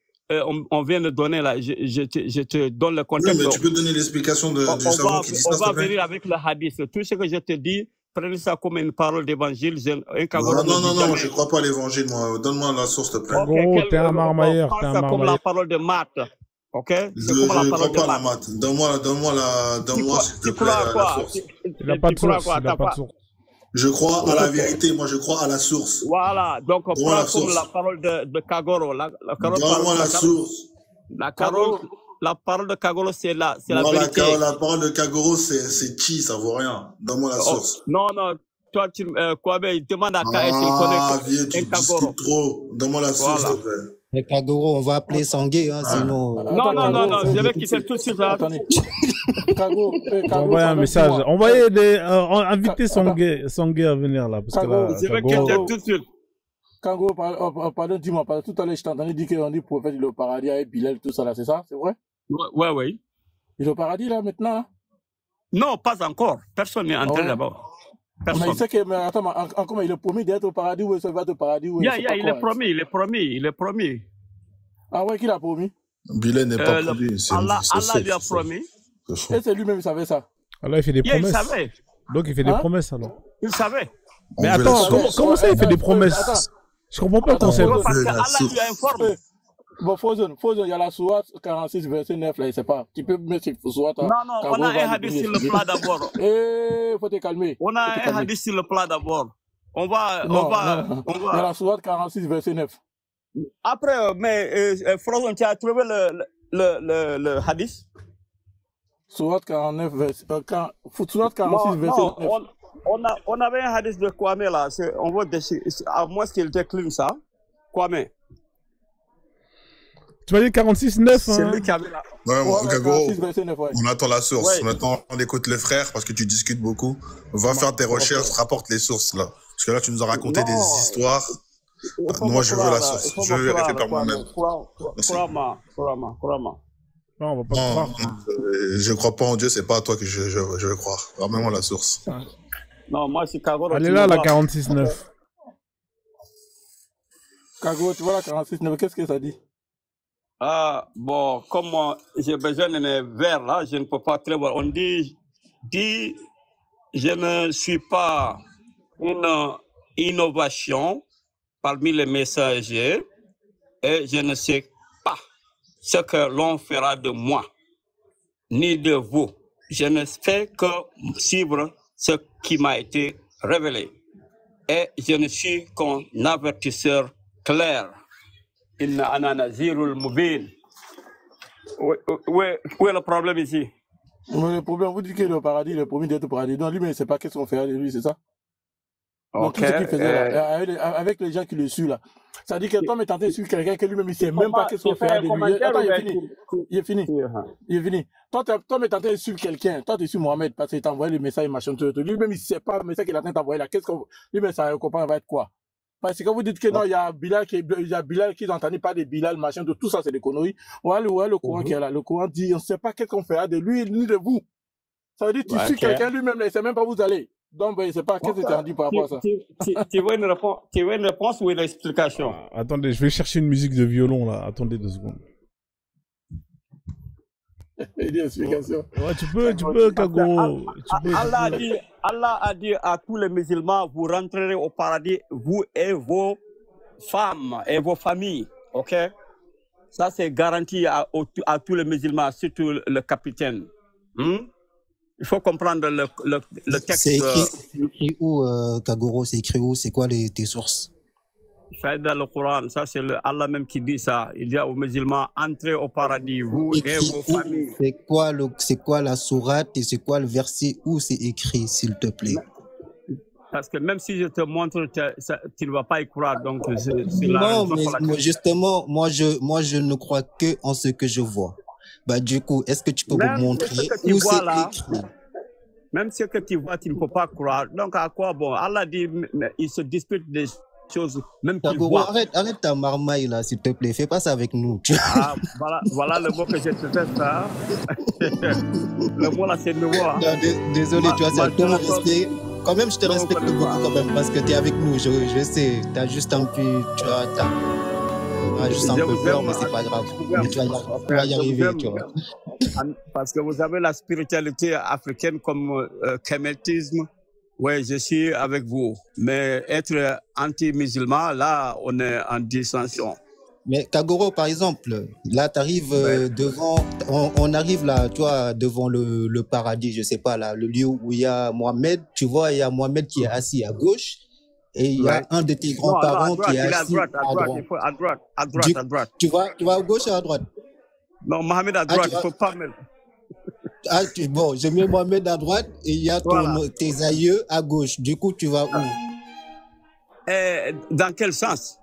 on vient de donner là, je te donne le contexte. Oui, mais tu peux donner l'explication du savant qui dit ça. On va venir avec le hadith. Tout ce que je te dis, prenez ça comme une parole d'évangile. Non, je ne crois pas à l'évangile, moi. Donne-moi la source, s'il te plaît. Gros, t'es un marmailleur. C'est comme la parole de Marthe. Ok? Je ne crois pas à la maths. Donne-moi, s'il te plaît, la source. Il n'a pas de source. Je crois à la vérité, moi je crois à la source. Voilà, donc on prend comme la parole de Kagoro. Donne-moi la source. La parole de Kagoro, c'est la vérité. La parole de Kagoro, c'est qui, ça vaut rien. Donne-moi la source. Non, toi, il demande à KS, il connaît. Ah, viens, tu discutes trop. Donne-moi la source, s'il te plaît. Mais Kagoro, on va appeler Sangué, hein, sinon. Non, je vais quitter tout de suite. Envoyez un message. Invitez Sangué à venir là. Parce que là, je vais quitter tout de suite. Kango, pardon, dis-moi, tout à l'heure, je t'ai entendu dire qu'on dit prophète, il est au paradis avec Bilal, tout ça là, c'est ça? C'est vrai? Oui. Il est au paradis là maintenant? Non, pas encore. Personne n'est entré là-bas. Mais il sait que, mais attends, comment il est promis d'être au paradis ou il va être au paradis? Il est promis. Ah ouais, qui l'a promis? Bilal n'est pas promis. Allah lui a promis. Et c'est lui-même qui savait ça. Alors il fait des promesses. Il savait. Donc il fait des promesses alors. Il savait. Mais attends, comment ça il fait des promesses? Je comprends pas le concept. Parce que Allah lui a informé. Bon, Frozen, il y a la sourate 46, verset 9, là, il sait pas. Tu peux mettre sur sourate. Non, on a un hadith sur le plat d'abord. Faut te calmer. On a un hadith sur le plat d'abord. On va. Il y a la sourate 46, verset 9. Après, mais, Frozen, tu as trouvé le hadith? Sourate 49, sourate 46, verset 9. On avait un hadith de Kwame là. On va à moins qu'il décline ça. Kwame. Tu m'as dit 46, 9. C'est lui qui avait là. On attend la source. Maintenant, on écoute les frères parce que tu discutes beaucoup. Va faire tes recherches, rapporte les sources là. Parce que là, tu nous as raconté des histoires. Moi, je veux la source. Je veux vérifier par moi-même. Crois-moi. Non, on va pas croire. Je crois pas en Dieu, c'est pas à toi que je vais croire. Ramène-moi la source. Non, moi, c'est Kagoro. Elle est là, la 46, 9. Kagoro, tu vois la 46, 9, qu'est-ce que ça dit? Ah, bon, comme j'ai besoin d'un verre là, je ne peux pas très voir. On dit, je ne suis pas une innovation parmi les messagers et je ne sais pas ce que l'on fera de moi, ni de vous. Je ne fais que suivre ce qui m'a été révélé. Et je ne suis qu'un avertisseur clair. Inna ana nazirul mubin. Où est le problème ici? Le problème, vous dites qu'il est au paradis, il est promis d'être au paradis. Non, lui, mais il ne sait pas qu'est-ce qu'on fait de lui, c'est ça? Donc, Ok. tout ce qu'il faisait là, avec les gens qui le suivent là. Ça dit que Tom est tenté de suivre quelqu'un que lui-même, il ne sait même pas qu'est-ce qu'on fait de lui. Attends, il est fini. Toi, Tom est tenté de suivre quelqu'un. Toi, tu suis Mohamed parce qu'il t'a envoyé le message, machin, tout. Lui-même, il ne sait pas le message qu'il a envoyé là. Lui-même, ça comprend, va être quoi? Parce que quand vous dites que non, il y a Bilal qui est entendu pas des Bilal, machin, tout ça, c'est des conneries. Ouais, le courant qui est là. Le courant dit, on ne sait pas qu'est-ce qu'on fait de lui ni de vous. Ça veut dire que tu suis quelqu'un lui-même, il ne sait même pas où vous allez. Donc, il ne sait pas qu'est-ce que tu as dit par rapport à ça. Tu veux une réponse ou une explication? Attendez, je vais chercher une musique de violon là. Attendez 2 secondes. Il dit explication. Ouais, tu peux, Kagoro. Allah a dit à tous les musulmans, vous rentrerez au paradis, vous et vos femmes et vos familles. Ok? Ça, c'est garanti à tous les musulmans, surtout le capitaine. Il faut comprendre le texte. C'est écrit où, Kagoro? C'est écrit où? C'est quoi tes sources? Ça dans le Coran, ça c'est Allah même qui dit ça. Il dit aux musulmans, entrez au paradis, vous et vos familles. C'est quoi la sourate et c'est quoi le verset où c'est écrit, s'il te plaît? Parce que même si je te montre, tu ne vas pas y croire. Donc c'est la non, mais justement, moi je ne crois que en ce que je vois. Bah du coup, est-ce que tu peux me montrer où c'est écrit? Même ce que tu vois, tu ne peux pas croire. Donc à quoi bon? Allah dit, il se dispute des choses, même qu'il voit. Arrête ta marmaille là, s'il te plaît. Fais pas ça avec nous. Voilà le mot que je te fais ça. Le mot là, c'est nouveau. Hein. Désolé, tu vois, c'est tout mon respect. Quand même, je te respecte beaucoup quand même parce que tu es avec nous. Je sais, tu as juste un peu, tu as juste un peu peur, mais c'est pas grave. Mais tu vas y arriver, tu vois. Parce que vous avez la spiritualité africaine comme kemétisme. Oui, je suis avec vous. Mais être anti-musulman, là, on est en dissension. Mais Kagoro, par exemple, là, tu arrives devant, on arrive là, tu vois, devant le paradis, je sais pas, là, le lieu où il y a Mohamed. Tu vois, il y a Mohamed qui est assis à gauche et il y a un de tes grands-parents qui est assis à droite. À droite. Tu vas à gauche ou à droite? Non, Mohamed à droite, il ne faut pas mettre. Bon, je mets Mohamed à droite et il y a tes aïeux à gauche. Du coup, tu vas où? Dans quel sens?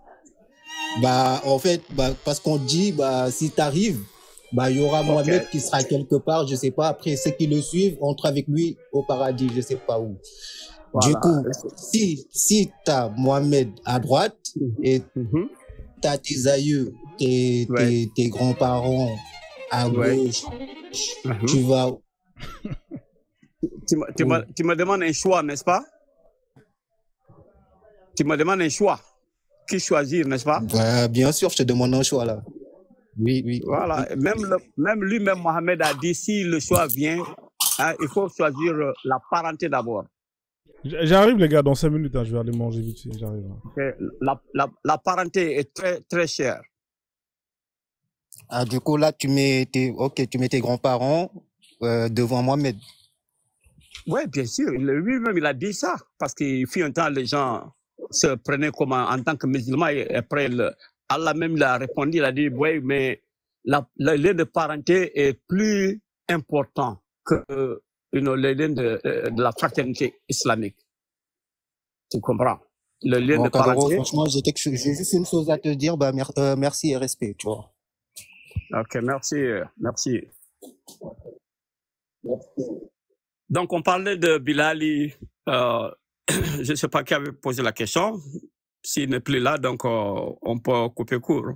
Bah, en fait, parce qu'on dit, si tu arrives, il y aura Mohamed qui sera quelque part, je sais pas. Après, ceux qui le suivent entrent avec lui au paradis, je sais pas où. Voilà. Du coup, si tu as Mohamed à droite et tu as tes aïeux, tes grands-parents à gauche, tu vas où? Tu me demandes un choix, n'est-ce pas? Tu me demandes un choix. Qui choisir, n'est-ce pas? Bien sûr, je te demande un choix là. Oui. Voilà, même lui-même, Mohamed a dit, si le choix vient, il faut choisir la parenté d'abord. J'arrive les gars, dans 5 minutes, je vais aller manger vite, j'arrive. La parenté est très, très chère. Du coup, là, tu mets tes grands-parents devant Mohamed. Oui, bien sûr, lui-même, il a dit ça, parce qu'il fut un temps, les gens se prenaient comme en tant que musulmans, et après, Allah même l'a répondu, il a dit, oui, mais le lien de parenté est plus important que le lien de la fraternité islamique. Tu comprends? Le lien de parenté. Franchement, j'ai juste une chose à te dire, merci et respect, tu vois. Ok, merci. Donc, on parlait de Bilali. Je ne sais pas qui avait posé la question. S'il n'est plus là, donc on peut couper court.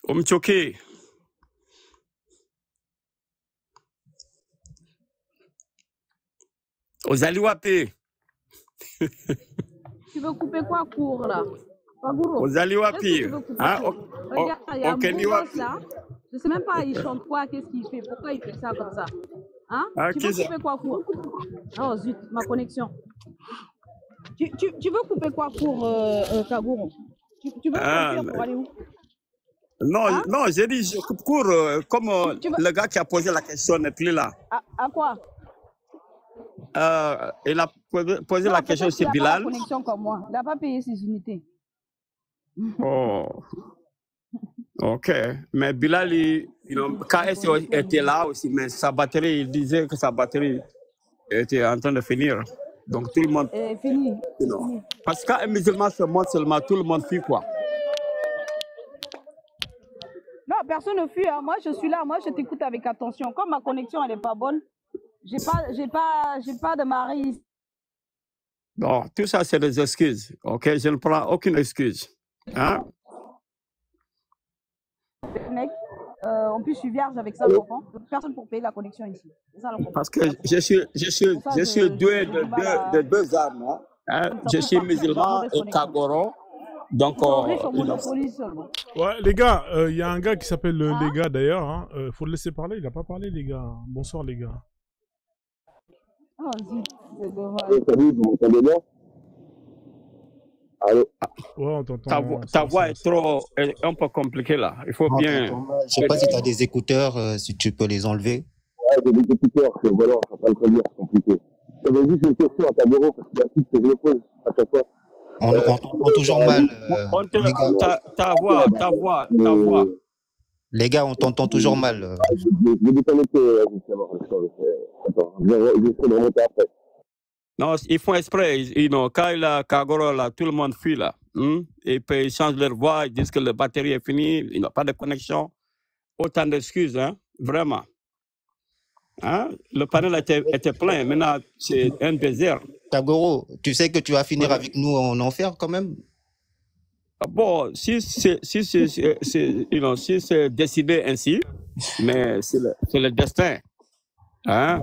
Omchoke. Ozaliwape. Tu veux couper quoi court là? Ozaliwapi. Regarde, il y a un gosse là. Je ne sais même pas, il chante quoi, qu'est-ce qu'il fait, pourquoi il fait ça comme ça? Hein? Tu veux couper quoi court? Oh zut, ma connexion. Tu veux couper quoi court, Kagoro? Tu veux couper pour aller où? Non, j'ai dit je coupe court comme le gars qui a posé la question n'est plus là. À quoi? Il a posé la question sur Bilal. Il n'a pas la connexion comme moi. Il n'a pas payé ses unités. Oh. Ok. Mais Bilal, KS était là aussi, mais sa batterie, il disait que sa batterie était en train de finir. Donc tout le monde. Fini. Non. Parce qu'un musulman se montre seulement, tout le monde fuit quoi. Non, personne ne fuit. Hein. Moi, je suis là. Moi, je t'écoute avec attention. Comme ma connexion, elle n'est pas bonne, j'ai pas de mari. Non, tout ça, c'est des excuses. OK, je ne prends aucune excuse. Hein? Mec, en plus, je suis vierge avec ça, l'enfant. Personne pour payer la connexion ici. Ça, parce que je suis doué de deux armes. Hein? Je suis musulman et Kagoro. Donc, ouais, les gars, il y a un gars qui s'appelle les gars d'ailleurs. Hein. Faut le laisser parler. Il n'a pas parlé, les gars. Bonsoir, les gars. Salut, vous m'entendez bien? Allô? Ouais, on t'entend. Ta voix est un peu compliquée là. Il faut bien. Je sais pas si tu as des écouteurs, si tu peux les enlever. Ouais, j'ai des écouteurs, c'est voilà, ça va pas le dire, c'est compliqué. J'avais juste une question à Tabero, parce qu'il y a un truc que je me pose à chaque fois. On t'entend toujours mal. Ta voix. Les gars, on t'entend toujours mal. Je vais déconnecter, justement. Attends, je vais de remonter après. Non, ils font exprès. Quand il a Kagoro, là, tout le monde fuit là. Et puis ils changent leur voix, ils disent que la batterie est finie, il n'y a pas de connexion. Autant d'excuses, hein, vraiment. Hein? Le panel était plein, maintenant c'est un désert. Kagoro, tu sais que tu vas finir avec nous en enfer quand même? Bon, si c'est décidé ainsi, mais c'est le destin. Hein?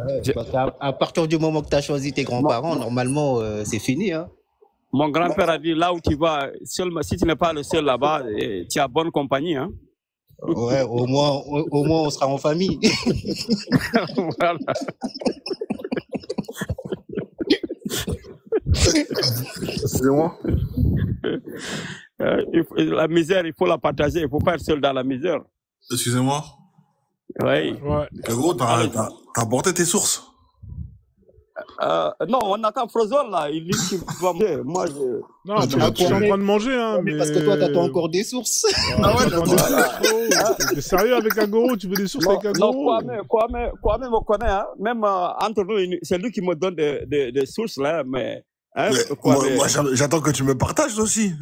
À partir du moment que tu as choisi tes grands-parents, normalement, c'est fini. Hein? Mon grand-père a dit, là où tu vas, si tu n'es pas le seul là-bas, tu as bonne compagnie. Hein? Ouais, au moins, on sera en famille. Voilà. Excusez-moi. La misère, il faut la partager. Il ne faut pas être seul dans la misère. Excusez-moi. Oui. Ouais. Gros, t'as apporté tes sources? Non, on n'a qu'un Frozone là. Il dit qu'il va manger. Moi, je. Non, je suis en train de manger, hein. Mais... Parce que toi, t'attends encore des sources. Ah ouais, t'es sérieux avec Agoro? Tu veux des sources avec Agoro? Non, Kwame me connaît, hein. Même entre nous, c'est lui qui me donne des sources là, mais. Hein, moi j'attends que tu me partages aussi.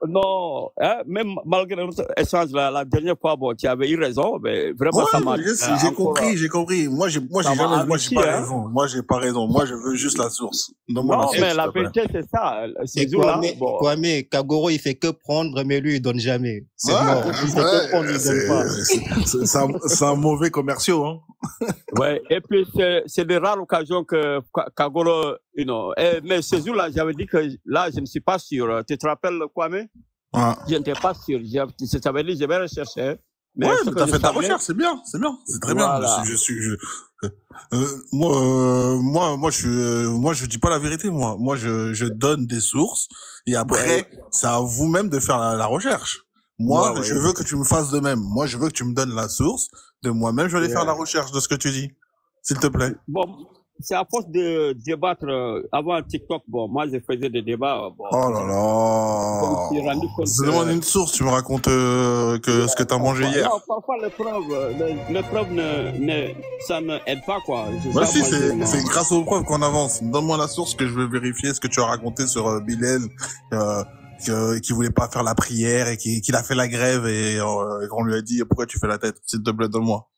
Non, hein, même malgré notre échange la dernière fois, bon, tu avais eu raison, mais vraiment ça m'a. J'ai compris. Moi j'ai pas raison. Moi j'ai pas raison. Moi je veux juste la source. Non, mais la vérité c'est ça. C'est Kwame, Kagoro il fait que prendre, mais lui il donne jamais. C'est mort. Il fait que prendre, il donne pas. C'est un mauvais commercial, hein. Ouais, et puis c'est des rares occasions que Kagoro, mais ce jour-là, j'avais dit que là, je ne suis pas sûr. Tu te rappelles, Kwame? Je n'étais pas sûr. Ça veut dire que je vais rechercher. Mais ouais, mais t'as fait ta recherche, c'est bien, c'est très voilà. Bien. Moi, je dis pas la vérité, moi, je donne des sources, et après, c'est à vous-même de faire la recherche. Moi, je veux que tu me fasses de même. Moi, je veux que tu me donnes la source. De moi-même, je vais aller faire la recherche de ce que tu dis. S'il te plaît. Bon, c'est à force de débattre avant TikTok. Bon, moi, je faisais des débats. Bon, oh là là. Je demande une source, tu me racontes ce que tu as mangé hier. Non, parfois, les preuves ça ne aide pas, quoi. Bah si, c'est grâce aux preuves qu'on avance. Donne-moi la source que je vais vérifier ce que tu as raconté sur Bilal. Qui voulait pas faire la prière et qu'il a fait la grève et qu'on lui a dit pourquoi tu fais la tête, s'il te plaît, donne-moi.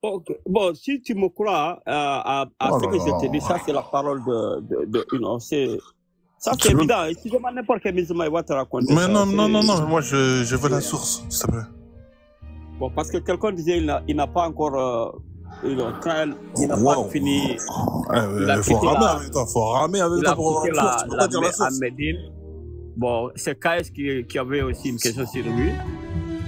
Okay. Bon, si tu me crois à ce que je te dis, ça c'est la parole ça c'est évident. Si je demande n'importe quel musulman, il va te raconter. Mais non, moi je veux la source, s'il te plaît. Bon, parce que quelqu'un disait il n'a pas encore quand il n'a pas fini. Faut ramer avec toi pour avoir la source. Tu peux pas dire la source. Bon, c'est KS qui avait aussi une question sur lui.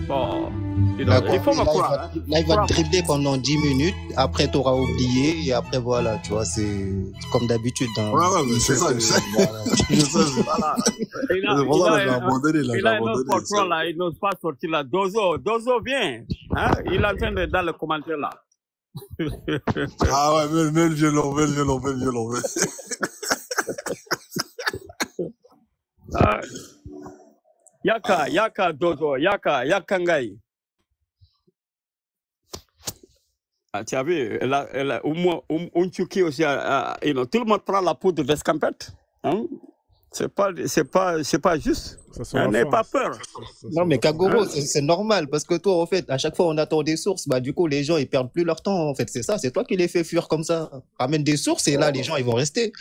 Bon, il faut me croire. Là, il va te dribbler pendant 10 minutes. Après, tu auras oublié. Et après, voilà, tu vois, c'est comme d'habitude. Hein. Ouais, mais c'est ça, je sais. Voilà. Il a un autre contrôle là. Il n'ose pas sortir là. Dozo, viens. Hein? Il est en train de dans le commentaire là. Ah ouais, mets le violon. Yaka Dozo, Yaka Ngai. Tu as vu, au moins, un Turquie aussi, tout le monde prend la poudre d'escampette. Hein? C'est pas juste. N'ayez pas peur. Non, mais Kagoro, c'est normal, parce que toi, en fait, à chaque fois, on attend des sources, bah, du coup, les gens, ils perdent plus leur temps, en fait. C'est ça, c'est toi qui les fais fuir comme ça. Ramène des sources, et là, les gens, ils vont rester.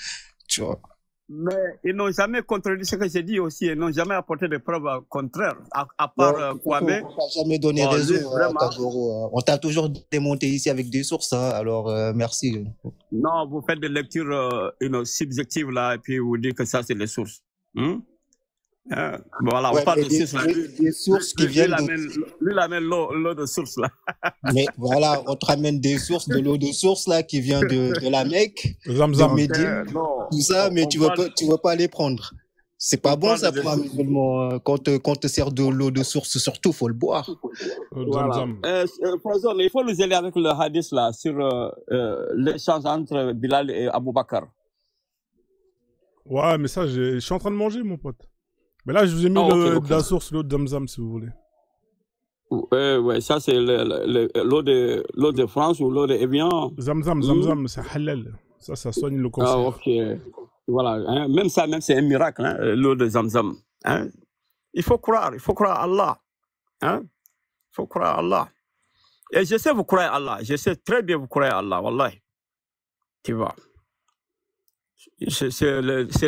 Tu vois. Mais ils n'ont jamais contredit ce que j'ai dit aussi. Ils n'ont jamais apporté de preuves contraires, à part Kwame. On t'a jamais donné raison, Kagoro. On t'a toujours démonté ici avec des sources, hein, alors merci. Non, vous faites des lectures subjectives là, et puis vous dites que ça, c'est les sources. Voilà, on parle de sources. Des sources qui viennent Lui, il amène l'eau de source là. Mais voilà, on te ramène des sources, de l'eau de source là, qui vient de la Mecque, de Médine, tout ça, mais tu veux pas les prendre. C'est pas bon ça pour un musulman. Quand te sert de l'eau de source, surtout, faut le boire. Voilà. Il faut nous aider avec le hadith là, sur l'échange entre Bilal et Abou Bakr. Ouais, mais ça, je suis en train de manger, mon pote. Mais là, je vous ai mis la source, l'eau de Zamzam, si vous voulez. Ouais, ça, c'est l'eau de France ou l'eau de Evian. Zamzam, c'est halal. Ça soigne le cancer. Ah, ok. Voilà. Hein, même ça, c'est un miracle, hein, l'eau de Zamzam. Hein. Il faut croire à Allah. Hein. Il faut croire à Allah. Et je sais vous croyez à Allah. Je sais très bien vous croyez à Allah, wallahi. Tu vois. C'est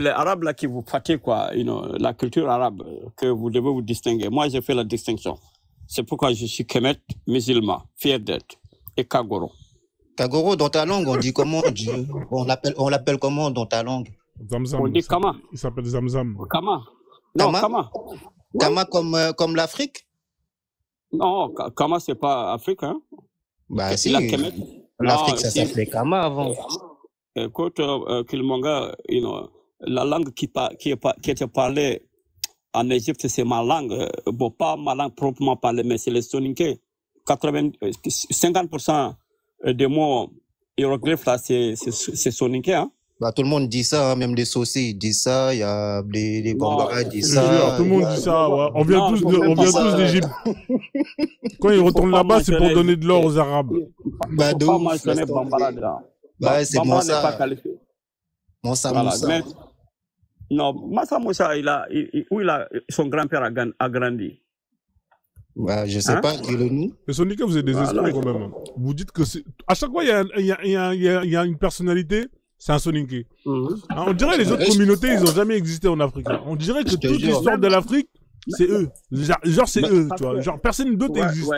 les Arabes là qui vous pratiquent, quoi, la culture arabe, que vous devez vous distinguer. Moi, j'ai fait la distinction. C'est pourquoi je suis Kemet, musulman, fier d'être, et Kagoro. Kagoro, dans ta langue, on dit comment? On l'appelle comment dans ta langue? Zamzam. On dit Kama. Il s'appelle Zamzam. Kama. Non, Kama. Kama comme l'Afrique? Non, Kama, c'est pas Afrique, hein? Bah si, l'Afrique, ça s'appelait Kama avant. Écoute, Killmonger, la langue qui était parlée en Égypte, c'est ma langue. Bon, pas ma langue proprement parlée, mais c'est le soninké. 50% des mots hiéroglyphes, là, c'est soninké, hein? Bah, tout le monde dit ça, hein, même les saucés disent ça, il y a les Bambara disent ça. Tout le monde dit ça, ouais. On vient tous d'Égypte. Quand ils retournent là-bas, c'est pour donner de l'or aux Arabes. Bah, de ouf. Bah, c'est Moussa. Moussa. Non, Moussa, son grand-père a grandi. Bah, je sais pas, dis-le-nous. Mais Sonika, vous êtes des esprits quand même. Vous dites que c'est... À chaque fois, il y a une personnalité, c'est un Soninké. On dirait les autres communautés, ils n'ont jamais existé en Afrique. On dirait que toute l'histoire de l'Afrique, c'est eux. Genre, c'est eux, tu vois. Genre, personne d'autre existe.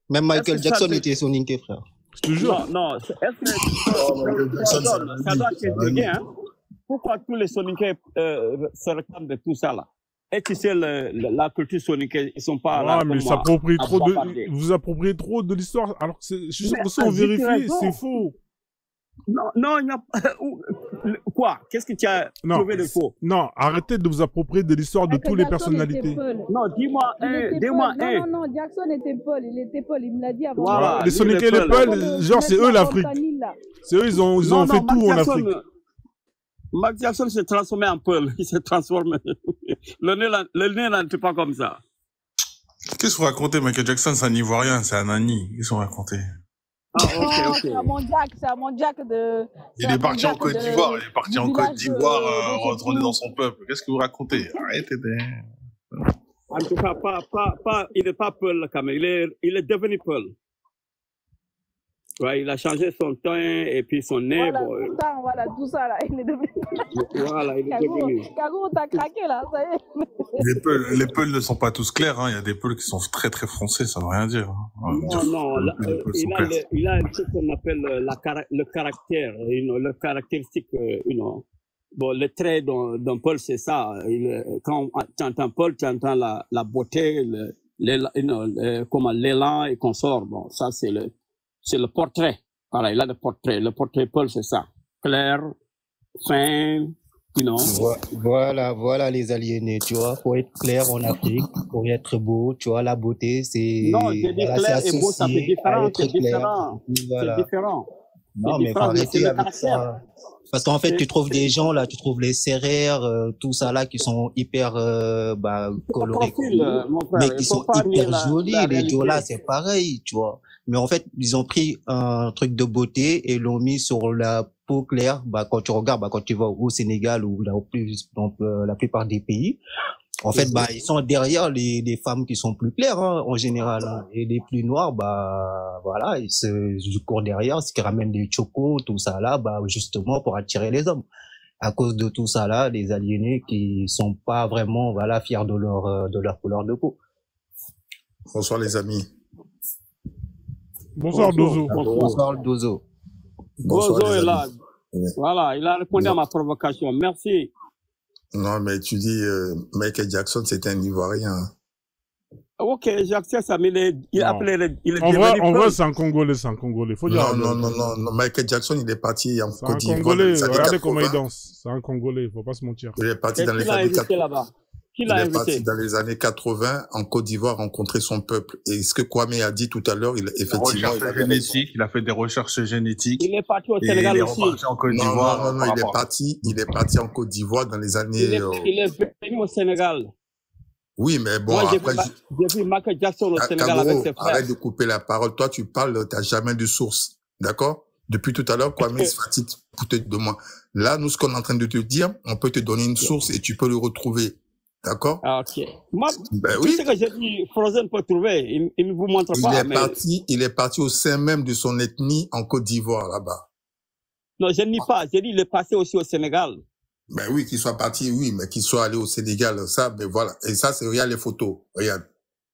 Même Michael Jackson était Soninké, frère. Je te jure. Non, ça doit être hein. Pourquoi tous les Soninké se réclament de tout ça, là? Et tu sais, la culture soninké, ils sont pas là. Mais vous appropriez trop de l'histoire. Alors que je suis sûr que ça, on vérifie, c'est faux. Non, il n'y a pas. Quoi? Qu'est-ce que tu as trouvé de faux? Non, arrêtez de vous approprier de l'histoire de toutes les personnalités. Non, dis-moi Non, Jackson était Paul, il me l'a dit avant. Voilà, les Soninké et les Paul, genre, c'est eux l'Afrique. C'est eux, ils ont fait tout en Afrique. Mark Jackson s'est transformé en Pearl. Il s'est transformé. Le nez là n'était pas comme ça. Qu'est-ce que vous racontez, Michael Jackson? C'est un Ivoirien, c'est un Nani. Ils sont racontés. C'est un Jack de... Il est parti en Côte d'Ivoire. Retourner dans son peuple. Qu'est-ce que vous racontez? Arrêtez. En tout cas, il n'est pas Pearl quand même. Il est devenu Pearl. Ouais, il a changé son teint et puis son nez. Voilà, tout ça là, il est devenu. Voilà, il est devenu. Kagoro, t'as craqué là, ça y est. Les Peuls ne sont pas tous clairs, hein. Il y a des Peuls qui sont très très français, ça veut rien dire. Non, il a ce qu'on appelle le caractère, le caractéristique, Bon, le trait d'un Peul, c'est ça. Quand tu entends Peul, tu entends la beauté, l'élan et consort. Bon, ça c'est le portrait. Voilà, il a le portrait. Le portrait Peul, c'est ça. Clair, fin, Voilà les aliénés, tu vois. Faut être clair en Afrique, pour être beau, tu vois, la beauté, c'est... Non, j'ai dit clair et beau, ça fait différent, c'est différent. Voilà. C'est différent. Non, mais faut arrêter avec ça. Parce qu'en fait, tu trouves des gens, là, tu trouves les serrères, tout ça, là, qui sont hyper, colorés. Mais qui sont hyper jolis. Les Diola, c'est pareil, tu vois. Mais en fait, ils ont pris un truc de beauté et l'ont mis sur la peau claire. Bah, quand tu regardes, bah, quand tu vas au Sénégal ou là, dans la plupart des pays, en fait, bah, ils sont derrière les femmes qui sont plus claires, hein, en général, hein. Et les plus noires, bah, voilà, ils courent derrière, ce qui ramène des chocos, tout ça là, bah, justement, pour attirer les hommes. À cause de tout ça là, les aliénés qui sont pas vraiment, voilà, fiers de leur couleur de peau. Bonsoir, les amis. Bonsoir, Dozo. Bonsoir, Dozo. Dozo est là. Voilà, il a répondu à ma provocation. Merci. Non, mais tu dis, Michael Jackson, c'était un Ivoirien. Ok, j'accepte ça, mais il appelait, en vrai, c'est un Congolais, Faut dire. Non, Michael Jackson, il est parti en Côte d'Ivoire. Congolais, regardez comment il danse. C'est un Congolais, faut pas se mentir. Il est parti dans les années 80. Il est parti dans les années 80 en Côte d'Ivoire rencontrer son peuple. Et ce que Kwame a dit tout à l'heure, effectivement, il a fait des recherches génétiques. Il est parti au Sénégal aussi. Il est reparti en Côte d'Ivoire. Non, il est parti en Côte d'Ivoire dans les années... Il est venu au Sénégal. Oui, mais bon, moi, après... J'ai vu Michael Jackson au Sénégal avec ses frères. Arrête de couper la parole. Toi, tu parles, t'as jamais de source. D'accord? Depuis tout à l'heure, Kwame se fatigue pour te demander. Là, nous, ce qu'on est en train de te dire, on peut te donner une source et tu peux le retrouver. D'accord? Ah, ok. Moi, oui. Tu sais que j'ai dit, Frozen peut trouver. Il ne vous montre pas. Il est parti au sein même de son ethnie en Côte d'Ivoire, là-bas. Non, je ne dis pas. J'ai dit, il est passé aussi au Sénégal. Ben oui, qu'il soit parti, oui, mais qu'il soit allé au Sénégal, ça, ben voilà. Et ça, regarde les photos. Regarde.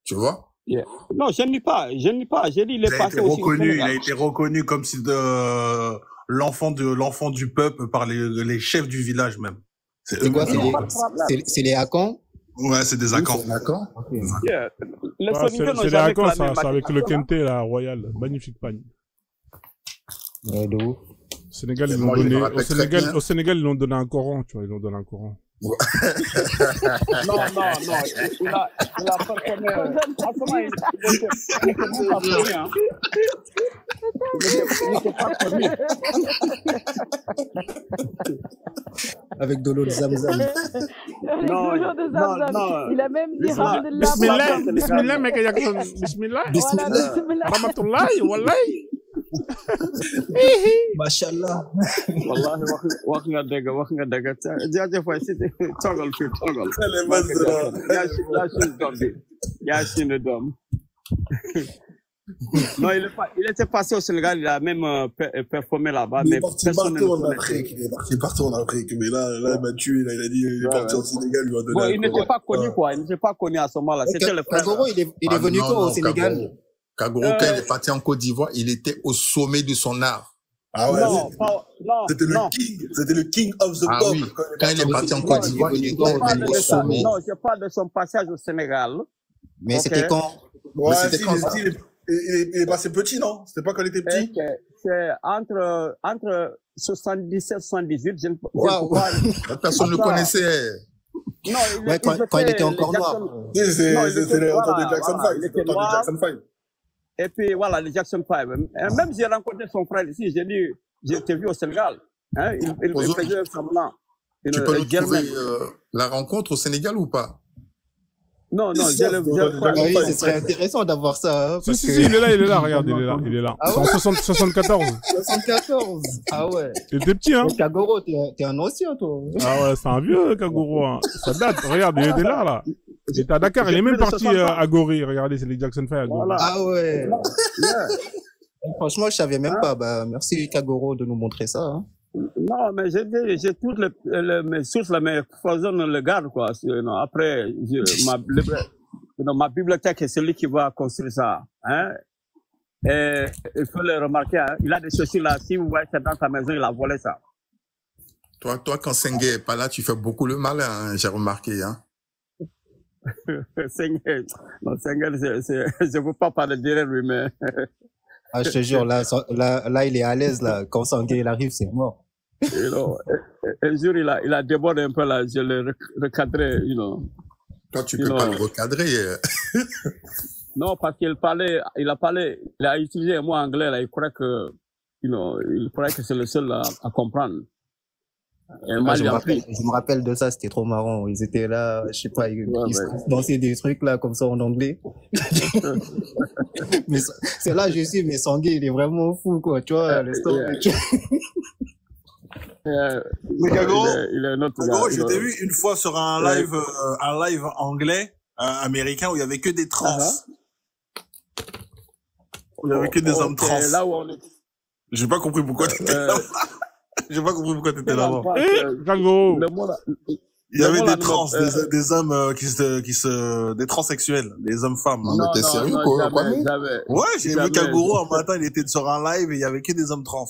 Tu vois? Yeah. Non, je ne dis pas. J'ai dit, il est passé aussi au Sénégal. Il a été reconnu comme si l'enfant du peuple par les chefs du village même. C'est quoi? C'est les Akans? Ouais, c'est des Akans. Okay. Yeah. C'est les Akans, ça, avec le Kente, la royal. Magnifique pagne. Ouais, de ouf. Au Sénégal, ils l'ont donné, au Sénégal, ils l'ont donné un Coran, tu vois, ils l'ont donné un Coran. Non, il a pas connu, franchement, il était même pas connu, hein. Il était pas connu. Avec de l'eau de Zamzam. Non, il a même dit Bismillah, Michael Jackson. Bismillah. Bismillah. Rahmatullah, wallahi. Mashallah. Wallahi, wax nga dëgg. Jaajëf waay si toogal fii toogal. yaa suñu doom bi. Yaa suñu doom. Non, il était passé au Sénégal, il a même performé là-bas, mais personne ne le connaît. Il est parti en Afrique, mais là, il m'a tué, il a dit, il est parti au Sénégal, il lui a donné. Bon, il n'était pas connu, quoi, il n'était pas connu à ce moment-là. C'était le frère. Kagoro, il est venu quoi au Sénégal? Kagoro, quand il est parti en Côte d'Ivoire, il était au sommet de son art. Ah ouais, c'était le king of the pop. Oui. Quand il est parti en Côte d'Ivoire, il était au sommet. Non, je parle de son passage au Sénégal. Mais c'était quand? Ouais, il est passé petit, non? C'était pas quand il était petit? C'est entre 77 et 78. Personne ne le connaissait. Non, quand il était encore noir. C'était le Jackson 5. Et puis voilà, le Jackson 5. Même j'ai rencontré son frère ici, j'ai dit, je t'ai vu au Sénégal. Hein, il faisait semblant. Tu peux nous trouver la rencontre au Sénégal ou pas? Non, ce serait intéressant d'avoir ça. Hein, si, il est là, regarde, il est là. Ah c'est en 74. 74. Ah ouais. Il était petit, hein. Kagoro, t'es un ancien, toi. Ah ouais, c'est un vieux, Kagoro, hein. Ça date, regarde, il était là. Il était à Dakar, il est même parti à Gori. Regardez, c'est les Jackson 5 à Gori. Voilà. Ah ouais. Franchement, je savais même pas. Bah, merci Kagoro de nous montrer ça. Hein. Non, mais j'ai toutes mes sources là, mais Frozen le garde, quoi. Après, ma bibliothèque est celui qui va construire ça, hein. Et il faut le remarquer, hein. Il a des chaussures là. Si vous voyez, c'est dans ta maison, il a volé ça. Toi, quand Sengue est pas là, tu fais beaucoup le malin, hein, j'ai remarqué, hein. Sengue, je veux pas parler derrière lui, mais. Ah, je te jure, là, il est à l'aise, là. Quand Sengue, il arrive, c'est mort. Un jour, il a débordé un peu, là. Je l'ai recadré, Toi, tu peux pas le recadrer. Non, parce qu'il a utilisé un mot anglais, là. Il croit que, il croit que c'est le seul à comprendre. Je me rappelle de ça, c'était trop marrant. Ils étaient là, je sais pas, ils dansaient des trucs là, comme ça, en anglais. Mais c'est là, je suis, mais Sangué, il est vraiment fou, quoi, tu vois, l'instant. Mais Kagoro, je t'ai vu une fois sur un live anglais, américain, où il y avait que des trans. Où il y avait que des hommes trans. Là où on est. J'ai pas compris pourquoi t'étais là. J'ai pas compris pourquoi t'étais là-bas. Kagoro. Il y avait des trans, des hommes des transsexuels, des hommes-femmes. Non, mais t'es sérieux, quoi? Ouais, j'ai vu Kagoro un matin, il était sur un live et il y avait que des hommes trans.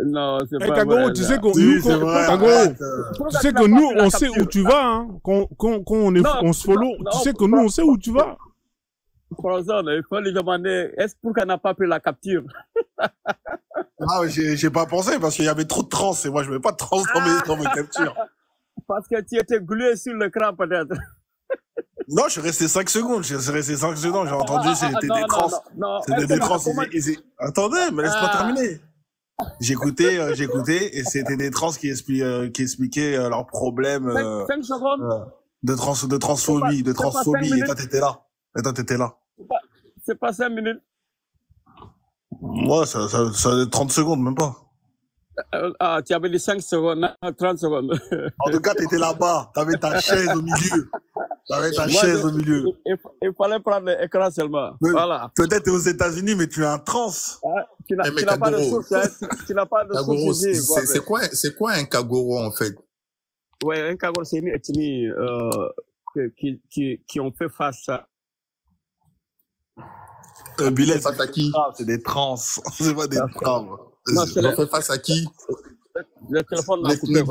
Non, c'est pas Kagoro, vrai. tu sais qu'on, tu sais que nous, on sait où tu vas, hein. Quand on se follow, tu sais que nous, on sait où tu vas. Franchement, il faut lui demander, est-ce pour qu'on n'a pas pris la capture? Ah, j'ai pas pensé parce qu'il y avait trop de trans et moi, je mets pas de trans dans mes captures. Parce que tu étais glué sur l'écran, peut-être. Non, je suis resté 5 secondes. J'ai entendu, c'était des trans. C'était des trans. Attendez, mais laisse-moi terminer. J'écoutais, et c'était des trans qui expliquaient leurs problèmes, 5 secondes. de transphobie, et toi, t'étais là. C'est pas 5 minutes. Moi, ça 30 secondes, même pas. Tu avais dit 5 secondes, 30 secondes. En tout cas, t'étais là-bas. T'avais ta chaise au milieu. Il fallait prendre l'écran seulement. Voilà. Peut-être t'es aux États-Unis, mais tu es un trans. Tu n'as pas de source, hein. Tu n'as pas de source. C'est quoi un Kagoro, en fait? Ouais, un Kagoro, c'est une ethnie, qui ont fait face à. Billet, c'est des trans. C'est pas des trans. Ils ont fait face à qui? Le téléphone m'a coupé.